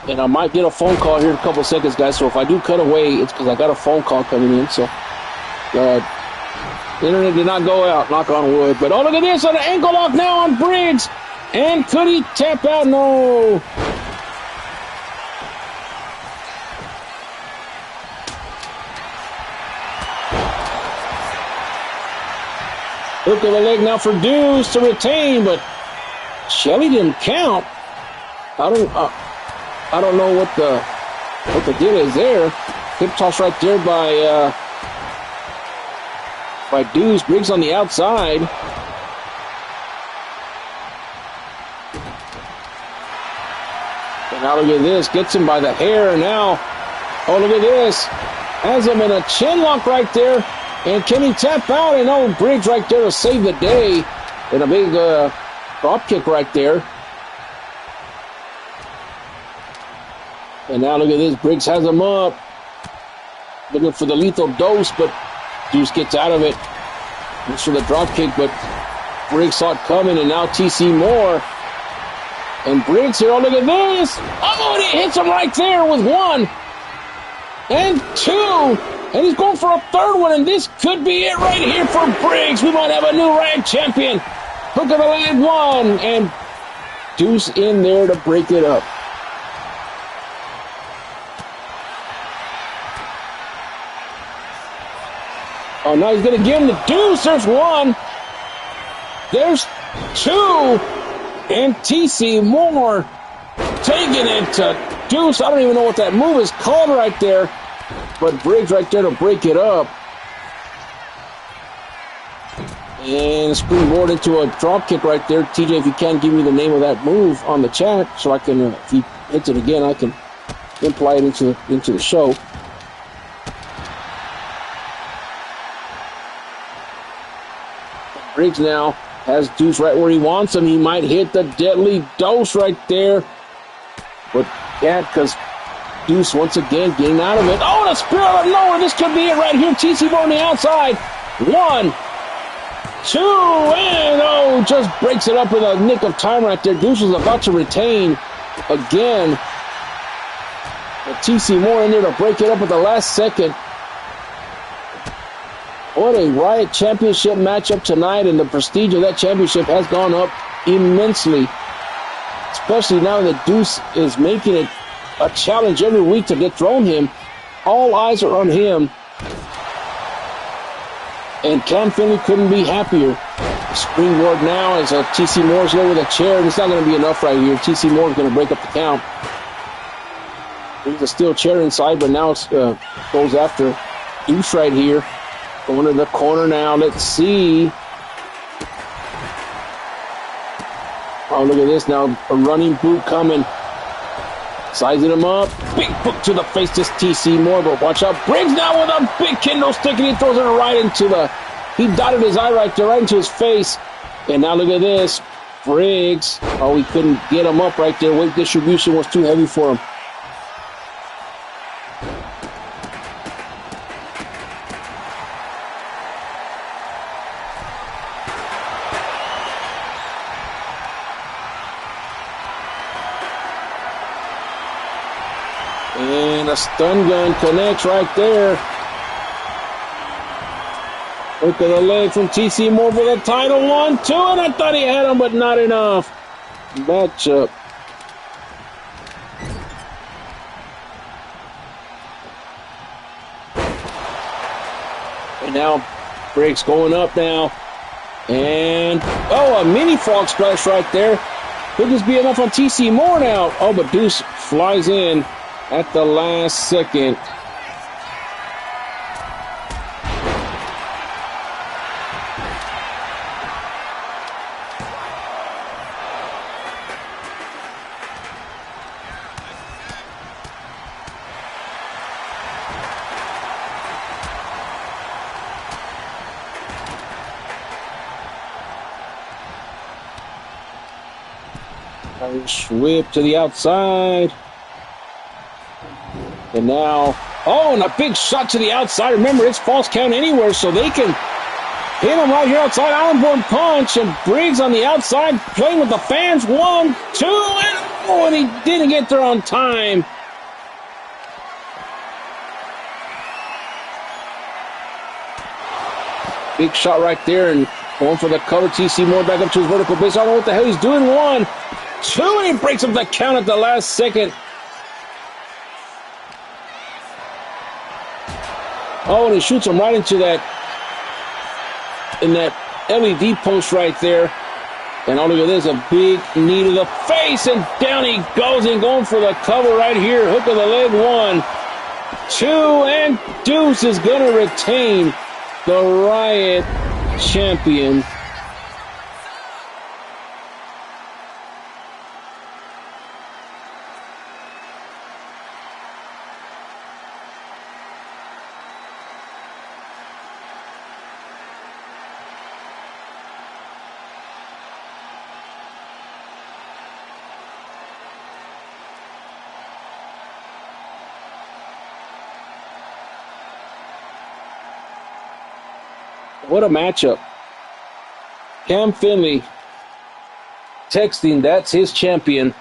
And I might get a phone call here in a couple seconds, guys. So if I do cut away, it's because I got a phone call coming in. So the internet did not go out, knock on wood. But oh, look at this on the ankle lock now on Briggs. And could he tap out? No. Hook of the leg now for Deuce to retain, but Shelley didn't count. I don't know what the deal is there. Hip toss right there by Deuce. Briggs on the outside. And now look at this. Gets him by the hair. And now, oh, look at this. Has him in a chin lock right there. And can he tap out? And oh, Briggs right there to save the day. And a big drop kick right there. And now look at this. Briggs has him up. Looking for the lethal dose, but Deuce gets out of it. Looks for the drop kick, but Briggs saw it coming, and now T.C. Moore. And Briggs here, oh, look at this. Oh, and he hits him right there with 1 and 2. And he's going for a 3rd one, and this could be it right here for Briggs. We might have a new Riot champion. Hook of the leg 1, and Deuce in there to break it up. Oh, now he's going to give him the Deuce. There's 1. There's 2. And T.C. Moore taking it to Deuce. I don't even know what that move is called right there. But Briggs right there to break it up. And springboard into a drop kick right there. TJ, if you can give me the name of that move on the chat so I can, if he hits it again, I can imply it into the show. Briggs now has Deuce right where he wants him. He might hit the deadly dose right there. But yeah, because Deuce once again getting out of it. Oh, the spear out of nowhere. This could be it right here. TC Moore on the outside. 1, 2, and oh, just breaks it up in a nick of time right there. Deuce was about to retain again. But TC Moore in there to break it up at the last second. What a Riot Championship matchup tonight, and the prestige of that championship has gone up immensely. Especially now that Deuce is making it a challenge every week to dethrone him. All eyes are on him. And Cam Finley couldn't be happier. Springboard now as TC Moore's there with a chair. And it's not going to be enough right here. TC Moore's going to break up the count. There's a steel chair inside, but now it goes after Deuce right here. Going to the corner now. Let's see. Oh, look at this now. A running boot coming. Sizing him up. Big book to the face to TC Moore, but watch out. Briggs now with a big kendo stick, and he throws it right into he dotted his eye right there, right into his face. And now look at this. Briggs. Oh, he couldn't get him up right there. Weight distribution was too heavy for him. And a stun gun connects right there. Look at the leg from TC Moore for the title. 1, 2, and I thought he had him, but not enough. Matchup. And now Briggs going up now. And, oh, a mini frog splash right there. Could this be enough on TC Moore now? Oh, but Deuce flies in at the last second. Irish whip to the outside. And now, oh, and a big shot to the outside. Remember, it's false count anywhere, so they can hit him right here outside. Ironborn punch, and Briggs on the outside playing with the fans. 1, 2, and oh, and he didn't get there on time. Big shot right there, and going for the cover. TC Moore back up to his vertical base. I don't know what the hell he's doing. 1, 2, and he breaks up the count at the last second. Oh, and he shoots him right into that LED post right there. And oh, look at this, a big knee to the face, and down he goes, and going for the cover right here. Hook of the leg. 1, 2, and Deuce is going to retain the Riot champion. What a matchup. Cam Finley texting, that's his champion.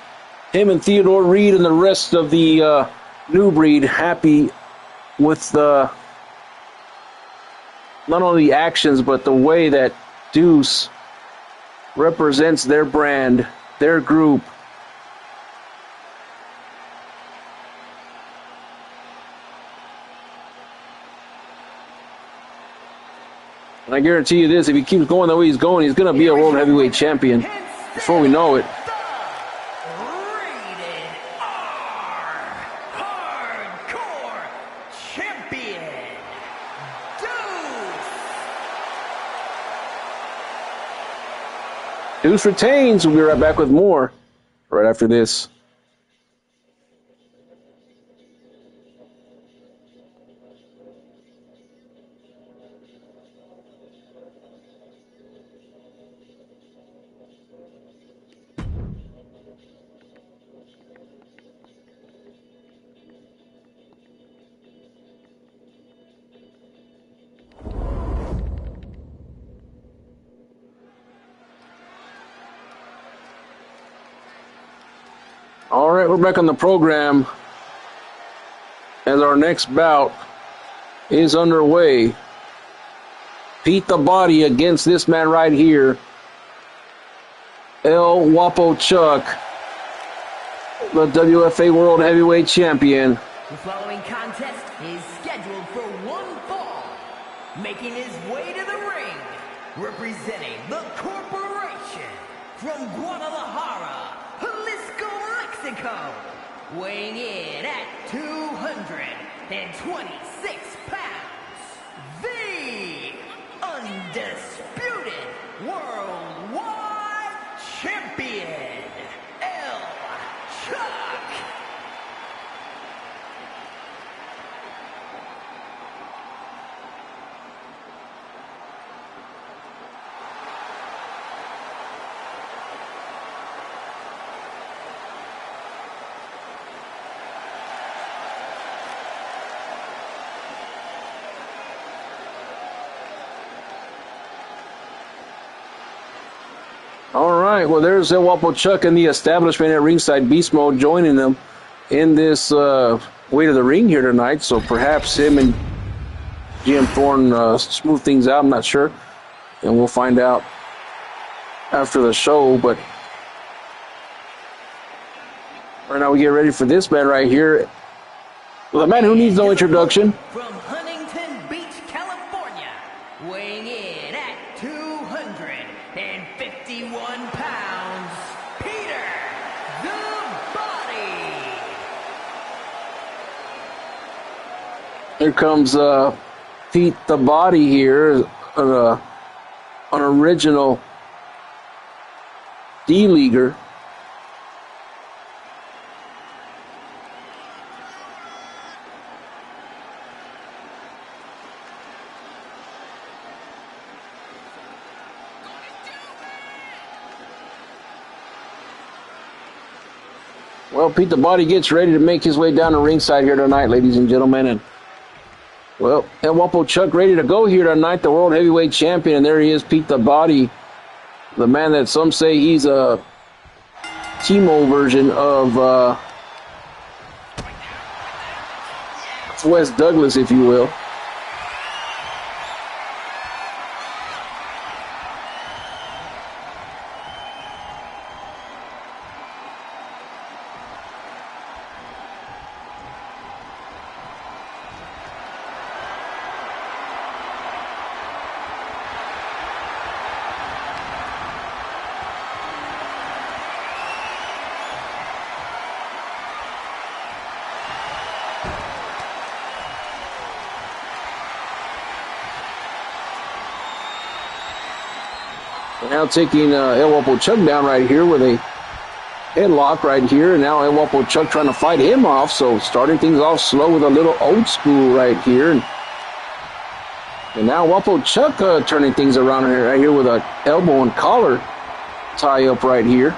Him and Theodore Reed and the rest of the new breed happy with not only the actions, but the way that Deuce represents their brand, their group. And I guarantee you this, if he keeps going the way he's going to be a world heavyweight champion before we know it. Rated R Hardcore Champion, Deuce retains. We'll be right back with more right after this. right, we're back on the program as our next bout is underway. Pete the Body against this man right here, El Guapo Chuck, the WFA World Heavyweight Champion. The following contest is scheduled for one fall. Making his way to the ring, representing the corporation from Guadalajara, Jalisco, Mexico, weighing in at 226 pounds, the undisputed worldwide champion, El Chuck. All right, well, there's El Guapo Chuck in the establishment at ringside. Beast Mode joining them in this way to the ring here tonight. So perhaps him and GM Thorne smooth things out. I'm not sure, and we'll find out after the show. But right now we get ready for this man right here. Well, the man who needs no introduction. From Huntington Beach, California, weighing in at 251 pounds, Peter the Body. Here comes Pete the Body here, an original D-leaguer. Well, Pete the Body gets ready to make his way down the ringside here tonight, ladies and gentlemen. And, well, El Guapo Chuck ready to go here tonight, the World Heavyweight Champion. And there he is, Pete the Body, the man that some say he's a Timo version of Wes Douglas, if you will. Now taking El Guapo Chuck down right here with a headlock right here. And now El Guapo Chuck trying to fight him off. So starting things off slow with a little old school right here. And now Guapo Chuck turning things around here, right here with a elbow and collar tie up right here.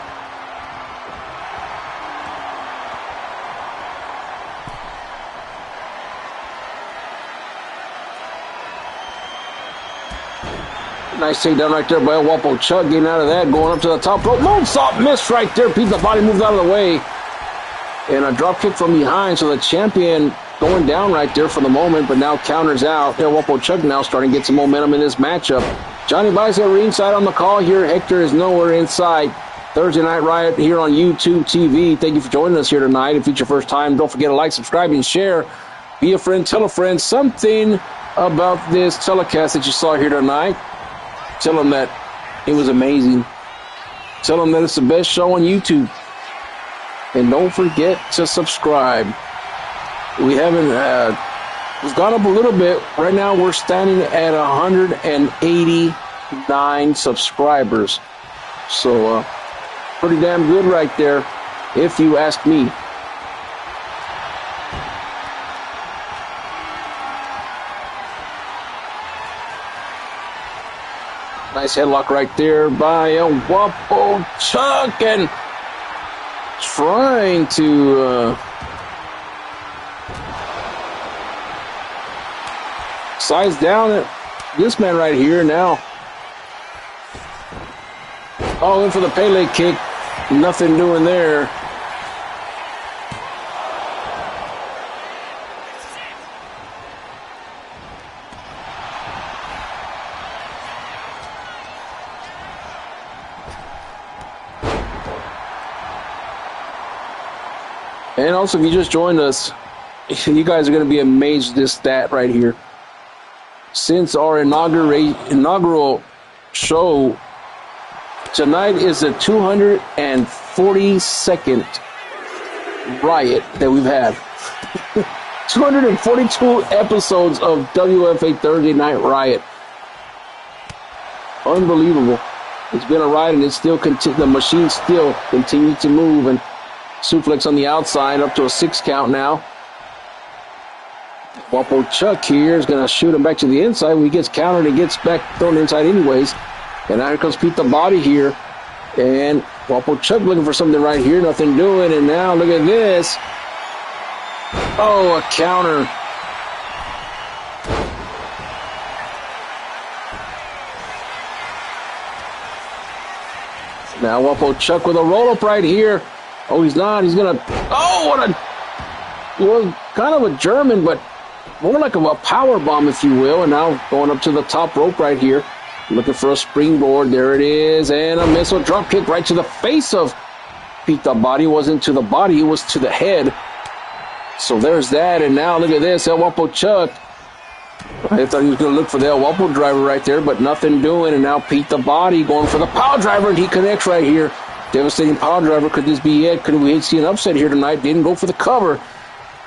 Nice takedown right there by El Guapo Chuck, getting out of that, going up to the top rope. Moonsault missed right there. Pete the Body moved out of the way. And a drop kick from behind, so the champion going down right there for the moment, but now counters out. El Guapo Chuck now starting to get some momentum in this matchup. Johnny Bice at ringside on the call here. Hector is nowhere inside. Thursday Night Riot here on YouTube TV. Thank you for joining us here tonight. If it's your first time, don't forget to like, subscribe, and share. Be a friend, tell a friend something about this telecast that you saw here tonight. Tell them that it was amazing. Tell them that it's the best show on YouTube. And don't forget to subscribe. We haven't, we've gone up a little bit. Right now we're standing at 189 subscribers. So, pretty damn good right there, if you ask me. Nice headlock right there by El Guapo Chuck, and trying to size down this man right here now. Oh, in for the Pele kick. Nothing doing there. And also, if you just joined us, you guys are going to be amazed at this stat right here. Since our inaugural show, tonight is the 242nd riot that we've had. 242 episodes of WFA Thursday Night Riot. Unbelievable. It's been a ride, and it's still the machine still continues to move, and suplex on the outside up to a 6 count now. Wapo Chuck here is going to shoot him back to the inside. When he gets countered, he gets back thrown inside anyways. And now here comes Pete the Body here. And Wapo Chuck looking for something right here. Nothing doing. And now look at this. Oh, a counter. Now Wapo Chuck with a roll-up right here. Oh, he's not. He's going to... Oh, what a... Well, kind of a German, but more like a power bomb, if you will. And now going up to the top rope right here. Looking for a springboard. There it is. And a missile drop kick right to the face of Pete the Body. It wasn't to the body. It was to the head. So there's that. And now look at this. El Wapo Chuck. I thought he was going to look for the El Wapo driver right there, but nothing doing. And now Pete the Body going for the power driver, and he connects right here. Devastating power driver. Could this be it? Could we see an upset here tonight? Didn't go for the cover.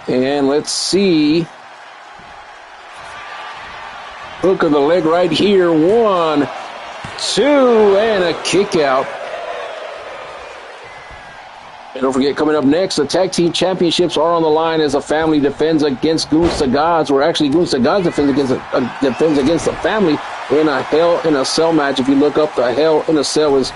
And let's see. Hook of the leg right here. 1, 2, and a kick out. And don't forget, coming up next, the Tag Team Championships are on the line as a family defends against Goons to Gods, or actually Goons to Gods defends against the family in a Hell in a Cell match. If you look up, the Hell in a Cell is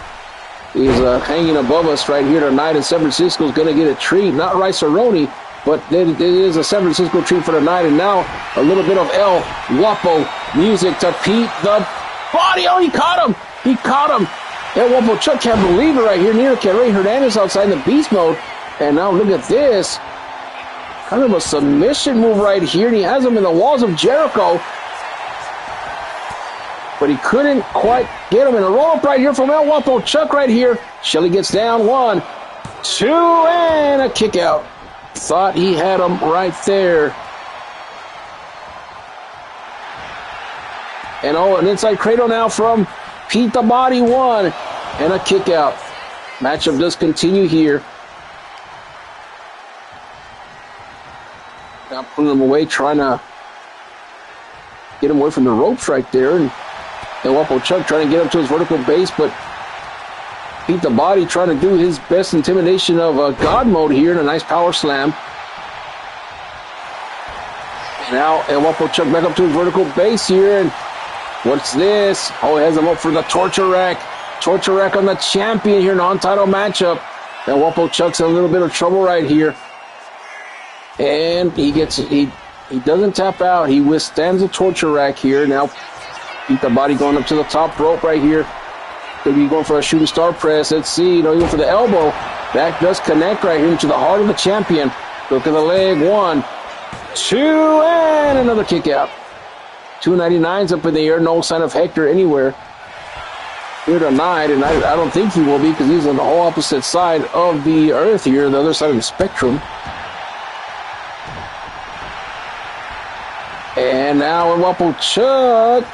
hanging above us right here tonight, and San Francisco is going to get a treat. Not Rice-A-Roni, but it is a San Francisco treat for tonight. And now a little bit of El Wapo music to Pete the Body. Oh, he caught him. He caught him. El Wapo Chuck can't believe it right here. Near Ray Hernandez outside in the beast mode. And now look at this. Kind of a submission move right here. And he has him in the walls of Jericho. But he couldn't quite get him. And a roll-up right here from El Wapo Chuck right here. Shelly gets down. 1, 2, and a kick out. Thought he had him right there. And an inside cradle now from Pete the Body. 1, and a kick out. Matchup does continue here. Now pulling him away, trying to get him away from the ropes right there. And Wapo Chuck trying to get up to his vertical base, but Pete the Body trying to do his best intimidation of God mode here in a nice power slam. And now Wapo Chuck back up to his vertical base here. And what's this? Oh, he has him up for the torture rack. Torture rack on the champion here in an on-title matchup. And Wapo Chuck's in a little bit of trouble right here. And he doesn't tap out. He withstands the torture rack here. Now Pete the Body going up to the top rope right here. Could be going for a shooting star press. Let's see. Going for the elbow. That does connect right here into the heart of the champion. Look at the leg. 1, 2, and another kick out. 299's up in the air. No sign of Hector anywhere here tonight. And I don't think he will be, because he's on the whole opposite side of the earth here, the other side of the spectrum. And now Wapo Chuck.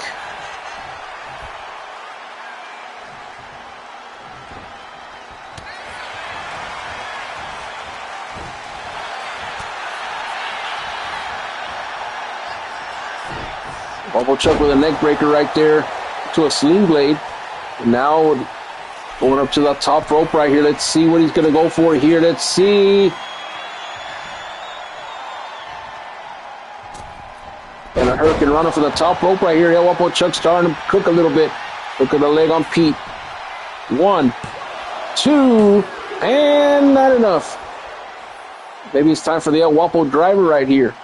Wapo Chuck with a neck breaker right there to a sling blade. And now going up to the top rope right here. Let's see what he's going to go for here. Let's see. And a hurricane runner for the top rope right here. Wapo Chuck starting to cook a little bit. Look at the leg on Pete. 1, 2, and not enough. Maybe it's time for the El Wapo driver right here.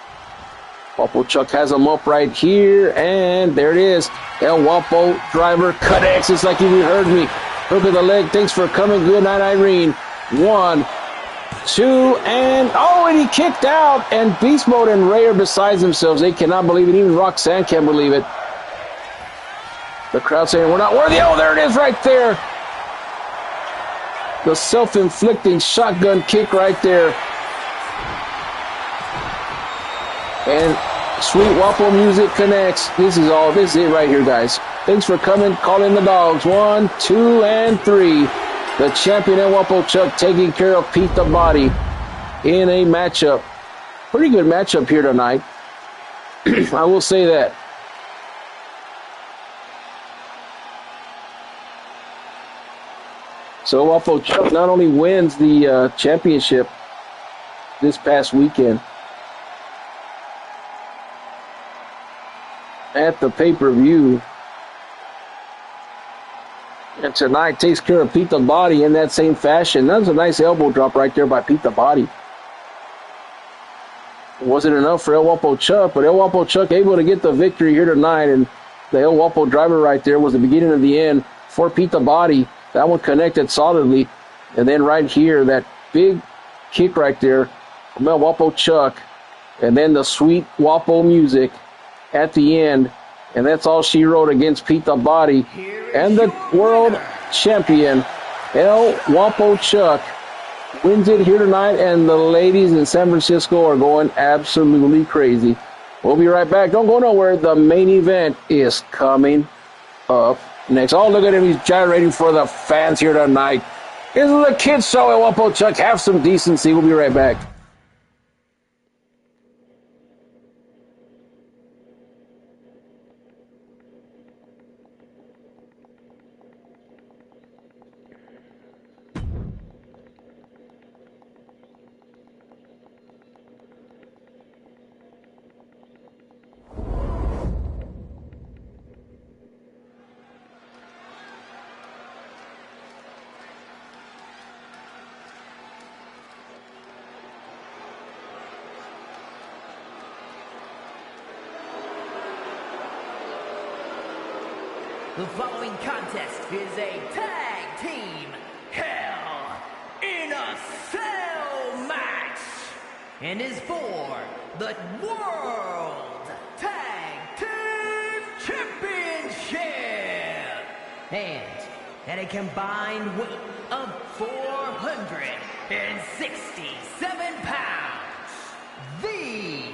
Wapo Chuck has him up right here, and there it is. El Wapo driver connects. It's like you heard me. Look at the leg. Thanks for coming. Good night, Irene. 1, 2, and he kicked out. And Beast Mode and Ray are beside themselves. They cannot believe it. Even Roxanne can't believe it. The crowd saying, we're not worthy. Oh, there it is right there. The self-inflicting shotgun kick right there. And Sweet Waffle Music connects. This is it right here, guys. Thanks for coming. Call in the dogs. 1, 2, and 3. The champion El Wapo Chuck taking care of Pete the Body in a matchup. Pretty good matchup here tonight. I will say that. So Wapo Chuck not only wins the championship this past weekend at the pay-per-view, and tonight takes care of Pete the Body in that same fashion. That was a nice elbow drop right there by Pete the Body. It wasn't enough for El Wapo Chuck, but El Wapo Chuck able to get the victory here tonight, and the El Wapo driver right there was the beginning of the end for Pete the Body. That one connected solidly, and then right here, that big kick right there from El Wapo Chuck, and then the Sweet Wapo Music at the end, and that's all she wrote against Pete the Body. And the world champion, El Wapo Chuck, wins it here tonight, and the ladies in San Francisco are going absolutely crazy. We'll be right back. Don't go nowhere. The main event is coming up next. Oh, look at him. He's gyrating for the fans here tonight. This is a kids show, El Wapo Chuck. Have some decency. We'll be right back. The following contest is a tag team Hell in a Cell match and is for the World Tag Team Championship and at a combined weight of 467 pounds, the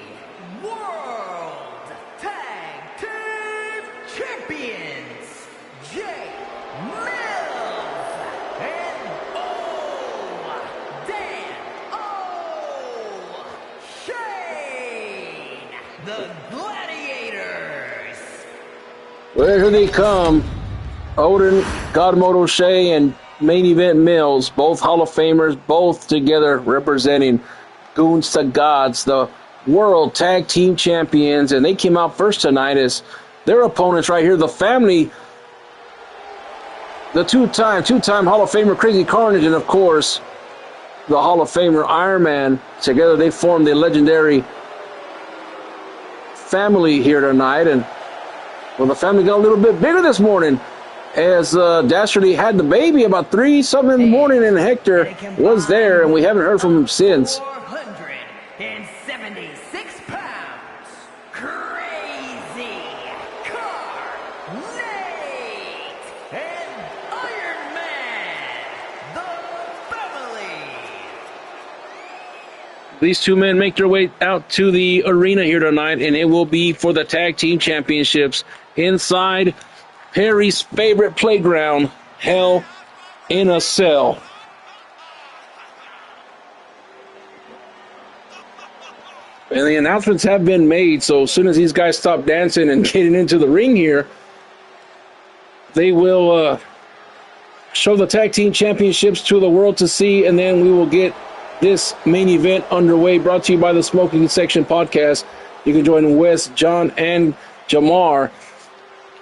World Tag Team Champions, Jay Mills and Dan O'Shane, the Gladiators. Well, here they come. Odin, Godmode O'Shea, and Main Event Mills, both Hall of Famers, both together representing Goons to Gods, the World Tag Team Champions, and they came out first tonight as their opponents right here, the family, the two-time Hall of Famer Crazy Carnage, and of course the Hall of Famer Iron Man. Together they formed the legendary family here tonight, and well, the family got a little bit bigger this morning as Dastardly had the baby about 3-something in the morning, and Hector was there, and we haven't heard from him since. 476 pounds, Crazy Carnage and Iron Man, the family. These two men make their way out to the arena here tonight, and it will be for the Tag Team Championships inside Harry's favorite playground, Hell in a Cell. And the announcements have been made, so as soon as these guys stop dancing and getting into the ring here, they will show the Tag Team Championships to the world to see, and then we will get this main event underway, brought to you by the Smoking Section Podcast. You can join Wes, John, and Jamar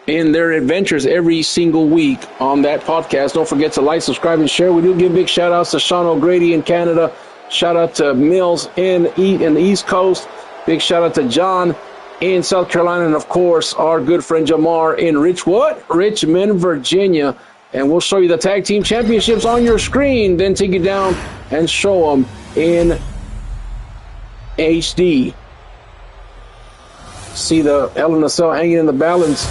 in their adventures every single week on that podcast. Don't forget to like, subscribe, and share. We do give big shout-outs to Sean O'Grady in Canada. Shout-out to Mills in the East Coast. Big shout-out to John in South Carolina. And, of course, our good friend Jamar in Richmond, Virginia. And we'll show you the Tag Team Championships on your screen, then take it down and show them in HD. See the Hell in a Cell hanging in the balance.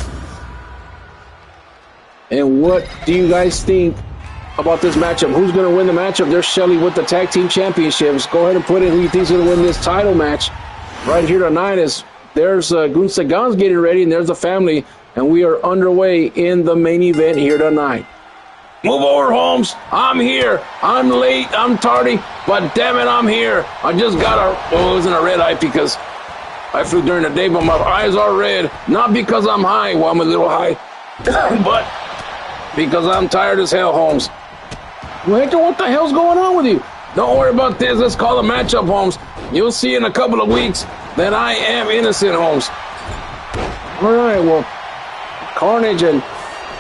And what do you guys think about this matchup? Who's going to win the matchup? There's Shelly with the Tag Team Championships. Go ahead and put in who you think is going to win this title match. right here tonight is there's Gunsagan's getting ready, and there's the family, and we are underway in the main event here tonight. Move over, Holmes. I'm here. I'm late. I'm tardy, but damn it, I'm here. I just got it wasn't a red eye because I flew during the day, but my eyes are red. Not because I'm high. Well, I'm a little high, but because I'm tired as hell, Holmes. Well, Hector, what the hell's going on with you? Don't worry about this. Let's call the matchup, Holmes. You'll see in a couple of weeks that I am innocent, Holmes. All right, well, Carnage and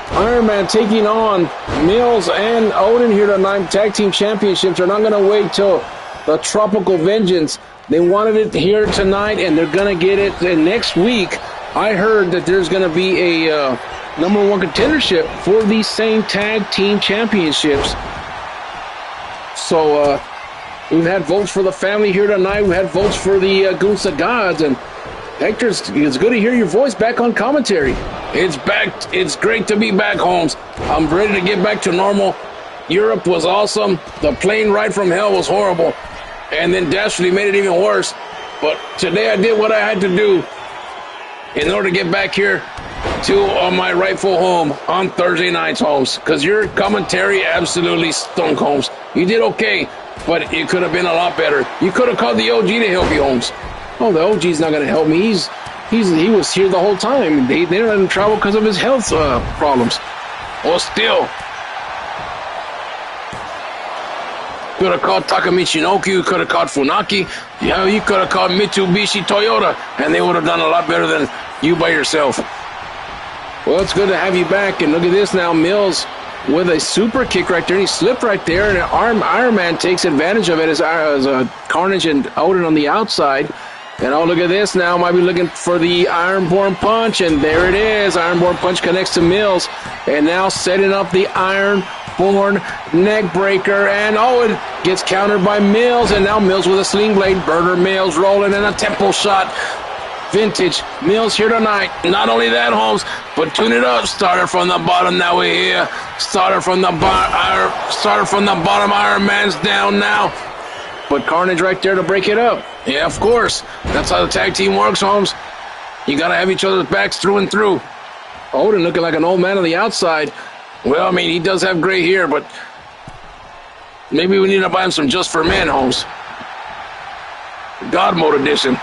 Iron Man taking on Mills and Odin here tonight. Tag Team Championships are not going to wait till the Tropical Vengeance. They wanted it here tonight, and they're going to get it. And next week, I heard that there's going to be a #1 contendership for these same Tag Team Championships. So we've had votes for the family here tonight. We've had votes for the Gunsa Gods, and Hector, it's good to hear your voice back on commentary. It's back. It's great to be back, Holmes. I'm ready to get back to normal. Europe was awesome. The plane ride from hell was horrible. And then Dastardly made it even worse. But today I did what I had to do in order to get back here to my rightful home on Thursday nights, Holmes. Because your commentary absolutely stunk, Holmes. You did okay, but it could have been a lot better. You could have called the OG to help you, Holmes. Oh, the OG's not going to help me. He was here the whole time. They didn't let him travel because of his health problems. Well, still. Could have called Takamichi Inoki. You could have called Funaki. Yeah, you could have called Mitsubishi Toyota, and they would have done a lot better than you by yourself. Well, it's good to have you back. And look at this now. Mills with a super kick right there. He slipped right there, and Iron Man takes advantage of it as Carnage and Odin on the outside. And oh, look at this now. Might be looking for the Ironborn Punch, and there it is. Ironborn Punch connects to Mills, and now setting up the Ironborn Neck Breaker, and oh, it gets countered by Mills, and now Mills with a Sling Blade. Burner Mills rolling, and a tempo shot. Vintage Mills here tonight. Not only that, Holmes, but tune it up. Started from the bottom, now we're here. Started from the bottom. Iron Man's down now. But Carnage right there to break it up. Yeah, of course. That's how the tag team works, Holmes. You got to have each other's backs through and through. Odin looking like an old man on the outside. Well, I mean, he does have gray hair, but maybe we need to buy him some Just for Men, Holmes. God Mode Edition.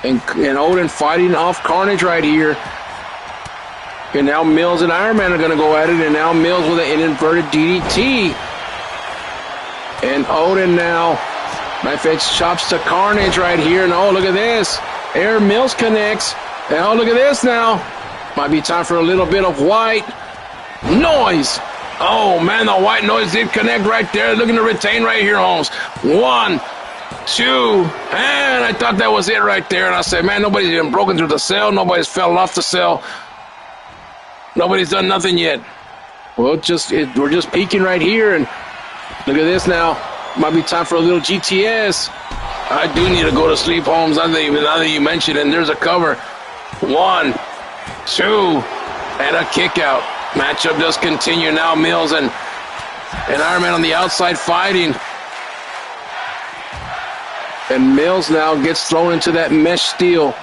And Odin fighting off Carnage right here. And now Mills and Iron Man are going to go at it. And now Mills with an inverted DDT. And Odin now. Knife edge chops to Carnage right here. And oh, look at this. Air Mills connects. And oh, look at this now. Might be time for a little bit of white noise. Oh, man, the white noise did connect right there. Looking to retain right here, Holmes. 1, 2, and I thought that was it right there. And I said, man, nobody's even broken through the cell. Nobody's fell off the cell. Nobody's done nothing yet. Well, we're just peeking right here, and look at this now. Might be time for a little GTS. I do need to go to sleep, Holmes. Now that you mention it, and there's a cover. 1, 2, and a kick out. Matchup does continue now. Mills and Iron Man on the outside fighting. And Mills now gets thrown into that mesh steel.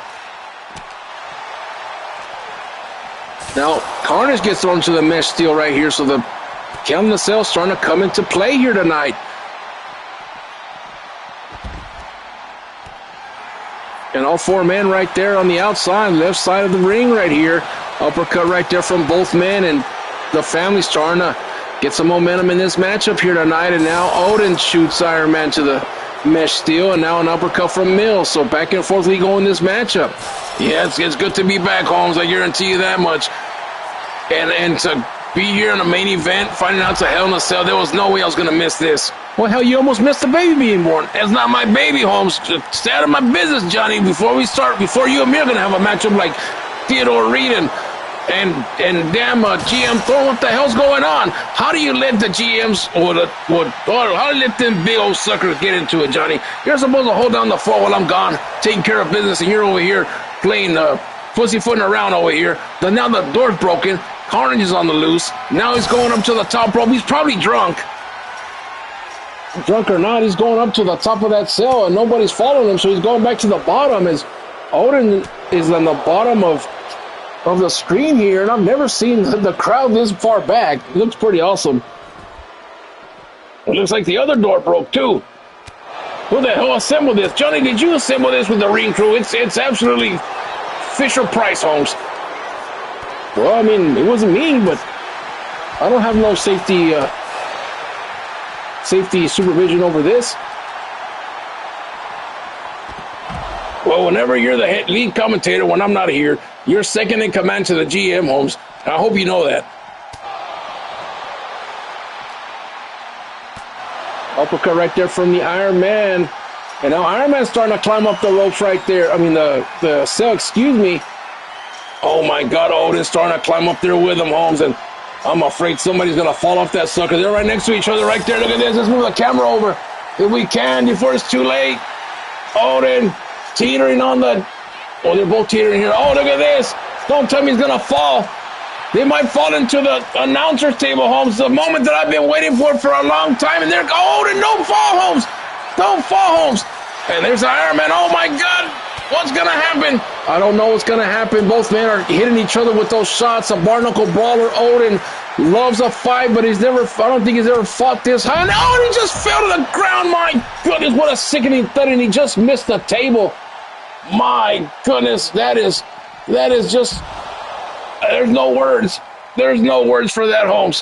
Now, Carnage gets thrown into the mesh steel right here, so the Hell in the Cell's starting to come into play here tonight. And all four men right there on the outside, left side of the ring right here. Uppercut right there from both men, and the family's starting to get some momentum in this matchup here tonight. And now Odin shoots Iron Man to the mesh steel, and now an uppercut from Mills. So back and forth we go in this matchup. Yeah, it's good to be back, Holmes. I guarantee you that much. And to be here in the main event, finding out to Hell in a Cell, there was no way I was going to miss this. Well, hell, you almost missed the baby being born. It's not my baby, Holmes. Stay out of my business, Johnny. Before you and me are going to have a matchup like Theodore Reed and damn GM Thor, what the hell's going on? How do you let the GMs how do you let them big old suckers get into it, Johnny? You're supposed to hold down the fort while I'm gone, taking care of business, and you're over here playing pussyfooting around over here. Now the door's broken. Carnage is on the loose. Now he's going up to the top rope. He's probably drunk. drunk or not, he's going up to the top of that cell, and nobody's following him, so he's going back to the bottom. As Odin is on the bottom of the screen here, and I've never seen the crowd this far back. It looks pretty awesome. It looks like the other door broke, too. Who the hell assembled this? Johnny, did you assemble this with the ring crew? It's absolutely Fisher-Price, Holmes. Well, I mean, it wasn't me, but I don't have no safety supervision over this. Well, whenever you're the lead commentator, when I'm not here, you're second in command to the GM, Holmes. I hope you know that. Uppercut right there from the Iron Man. And now Iron Man's starting to climb up the ropes right there. I mean, the cell, excuse me. Oh, my God, Odin's starting to climb up there with him, Holmes. And I'm afraid somebody's going to fall off that sucker. They're right next to each other right there. Look at this. Let's move the camera over if we can before it's too late. Odin teetering on the... Oh, they're both teetering here. Oh, look at this. Don't tell me he's going to fall. They might fall into the announcer's table, Holmes. The moment that I've been waiting for a long time. And they're... Oh, Odin, don't fall, Holmes. Don't fall, Holmes. And there's the Iron Man. Oh, my God. What's going to happen? I don't know what's going to happen. Both men are hitting each other with those shots. A barnacle brawler. Odin loves a fight, but I don't think he's ever fought this high. Oh, he just fell to the ground. My goodness, what a sickening thud. And he just missed the table. My goodness, that is just... There's no words. There's no words for that, Holmes.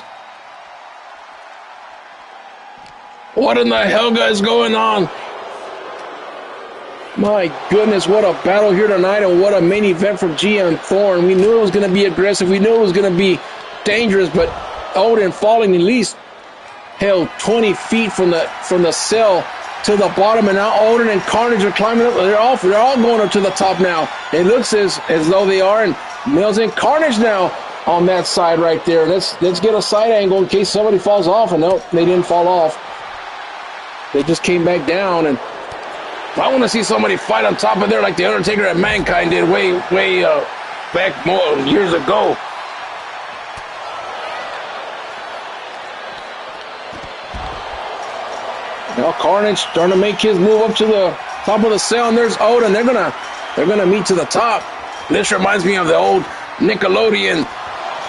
What in the hell is going on? My goodness, what a battle here tonight, and what a main event from GM Thorne. We knew it was going to be aggressive. We knew it was going to be dangerous, but Odin falling at least, hell, 20 feet from the cell to the bottom, and now Odin and Carnage are climbing up. They're all going up to the top now. It looks as though they are, and Mills and Carnage now on that side right there. Let's get a side angle in case somebody falls off, and nope, they didn't fall off. They just came back down, and I want to see somebody fight on top of there like the Undertaker and Mankind did way back more years ago. Now Carnage starting to make his move up to the top of the cell, and there's Odin. They're gonna meet to the top. This reminds me of the old Nickelodeon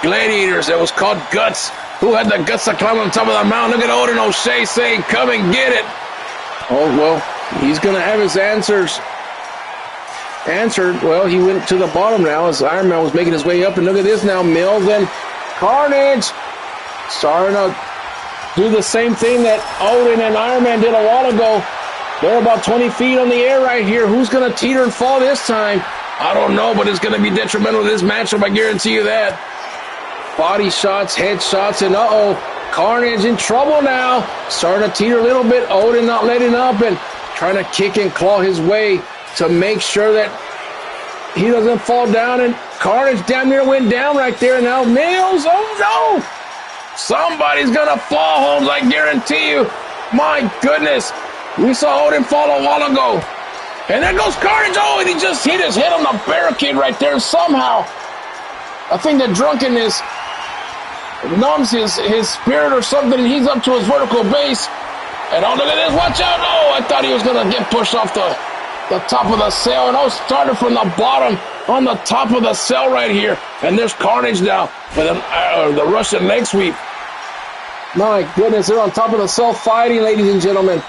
Gladiators that was called Guts. Who had the guts to climb on top of the mountain? Look at Odin O'Shea saying, "Come and get it." Oh well. He's going to have his answers answered. Well, he went to the bottom now as Iron Man was making his way up. And look at this now. Mills and Carnage starting to do the same thing that Odin and Iron Man did a while ago. They're about 20 feet on the air right here. Who's going to teeter and fall this time? I don't know, but it's going to be detrimental to this matchup. I guarantee you that. Body shots, head shots, and Carnage in trouble now. Starting to teeter a little bit. Odin not letting up and trying to kick and claw his way to make sure that he doesn't fall down. And Carnage damn near went down right there. Now Mills, oh no! Somebody's going to fall, Holmes, I guarantee you. My goodness. We saw Odin fall a while ago. And there goes Carnage. Oh, and he just hit his head on the barricade right there. Somehow, I think the drunkenness numbs his spirit or something, and he's up to his vertical base. And oh, look at this. Watch out. Oh, I thought he was going to get pushed off the top of the cell. And started from the bottom on the top of the cell right here. And there's Carnage now with the Russian leg sweep. My goodness, they're on top of the cell fighting, ladies and gentlemen.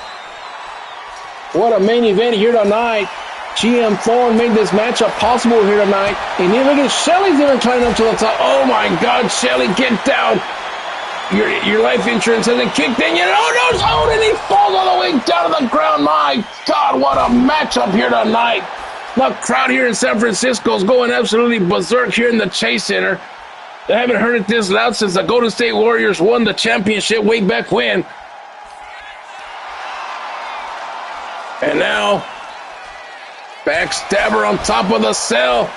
What a main event here tonight. GM Thorne made this matchup possible here tonight. And then look at Shelly's even climbing up to the top. Oh my God, Shelly, get down. Your life insurance hasn't kicked in yet. Oh no, and he falls all the way down to the ground. My God, what a matchup here tonight. The crowd here in San Francisco is going absolutely berserk here in the Chase Center. They haven't heard it this loud since the Golden State Warriors won the championship way back when. And now, backstabber on top of the cell.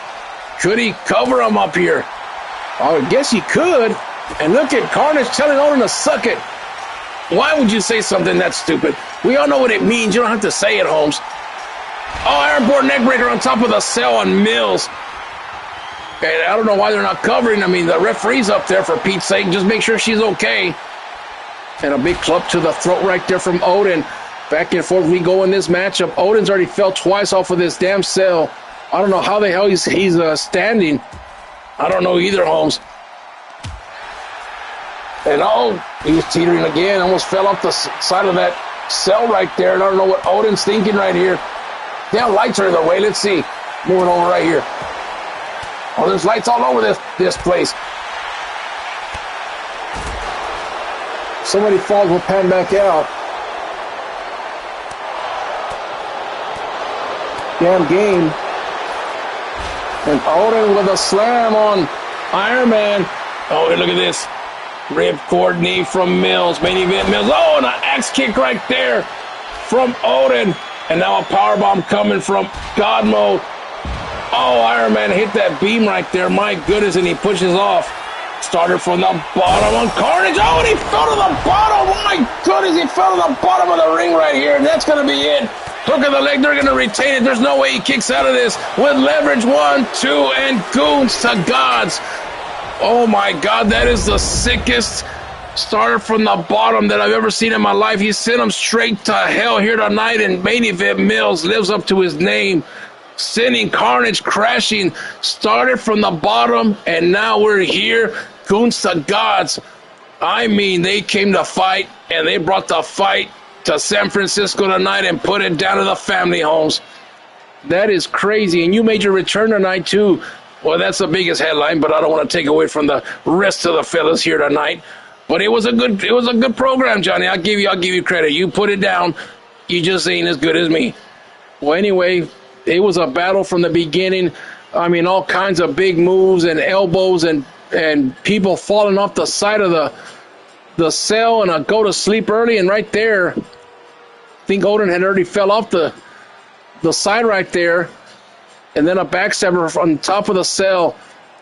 Could he cover him up here? Oh, I guess he could. And look at Carnage telling Odin to suck it. Why would you say something that stupid? We all know what it means. You don't have to say it, Holmes. Oh, airborne neckbreaker on top of the cell on Mills. And I don't know why they're not covering. I mean, the referee's up there for Pete's sake. Just make sure she's okay. And a big club to the throat right there from Odin. Back and forth we go in this matchup. Odin's already fell twice off of this damn cell. I don't know how the hell he's standing. I don't know either, Holmes. And he's teetering again. Almost fell off the side of that cell right there. And I don't know what Odin's thinking right here. Damn, lights are in the way. Let's see. Moving over right here. Oh, there's lights all over this place. Somebody falls, we'll pan back out. Damn game. And Odin with a slam on Iron Man. Oh, look at this. Ripcord knee from Mills. Main event Mills. Oh, and an axe kick right there from Odin. And now a powerbomb coming from God Mode. Oh, Iron Man hit that beam right there. My goodness, and he pushes off. Started from the bottom on Carnage. Oh, and he fell to the bottom. My goodness, he fell to the bottom of the ring right here. And that's going to be it. Hook of the leg. They're going to retain it. There's no way he kicks out of this with leverage. 1, 2, and goons to gods. Oh, my God. That is the sickest starter from the bottom that I've ever seen in my life. He sent him straight to hell here tonight. And main event Mills lives up to his name. Sending Carnage crashing, started from the bottom, and now we're here. Goons to gods. I mean, they came to fight, and they brought the fight to San Francisco tonight and put it down to the family homes. That is crazy, and you made your return tonight, too. Well, that's the biggest headline, but I don't want to take away from the rest of the fellas here tonight. But it was a good program, Johnny. I'll give you credit. You put it down. You just ain't as good as me. Well, anyway, it was a battle from the beginning. I mean, all kinds of big moves and elbows and people falling off the side of the cell, and I go to sleep early, and right there, I think Odin had already fell off the side right there, and then a backstabber on top of the cell,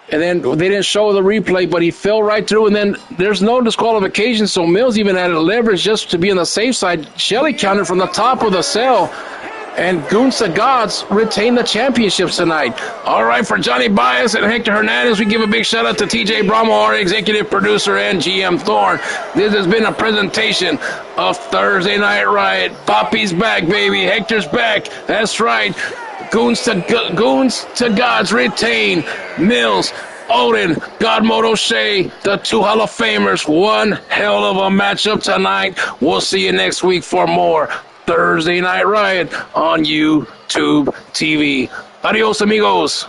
and then they didn't show the replay, but he fell right through, and then there's no disqualification, so Mills even had a leverage just to be on the safe side. Shelley countered from the top of the cell. And Goons to Gods retain the championships tonight. All right, for Johnny Bias and Hector Hernandez, we give a big shout-out to TJ Bramo, our executive producer, and GM Thorne. This has been a presentation of Thursday Night Riot. Poppy's back, baby. Hector's back. That's right. Goons to Gods retain. Mills, Odin, God Mode O'Shea, the 2 Hall of Famers. One hell of a matchup tonight. We'll see you next week for more Thursday Night Riot on YouTube TV. Adios, amigos.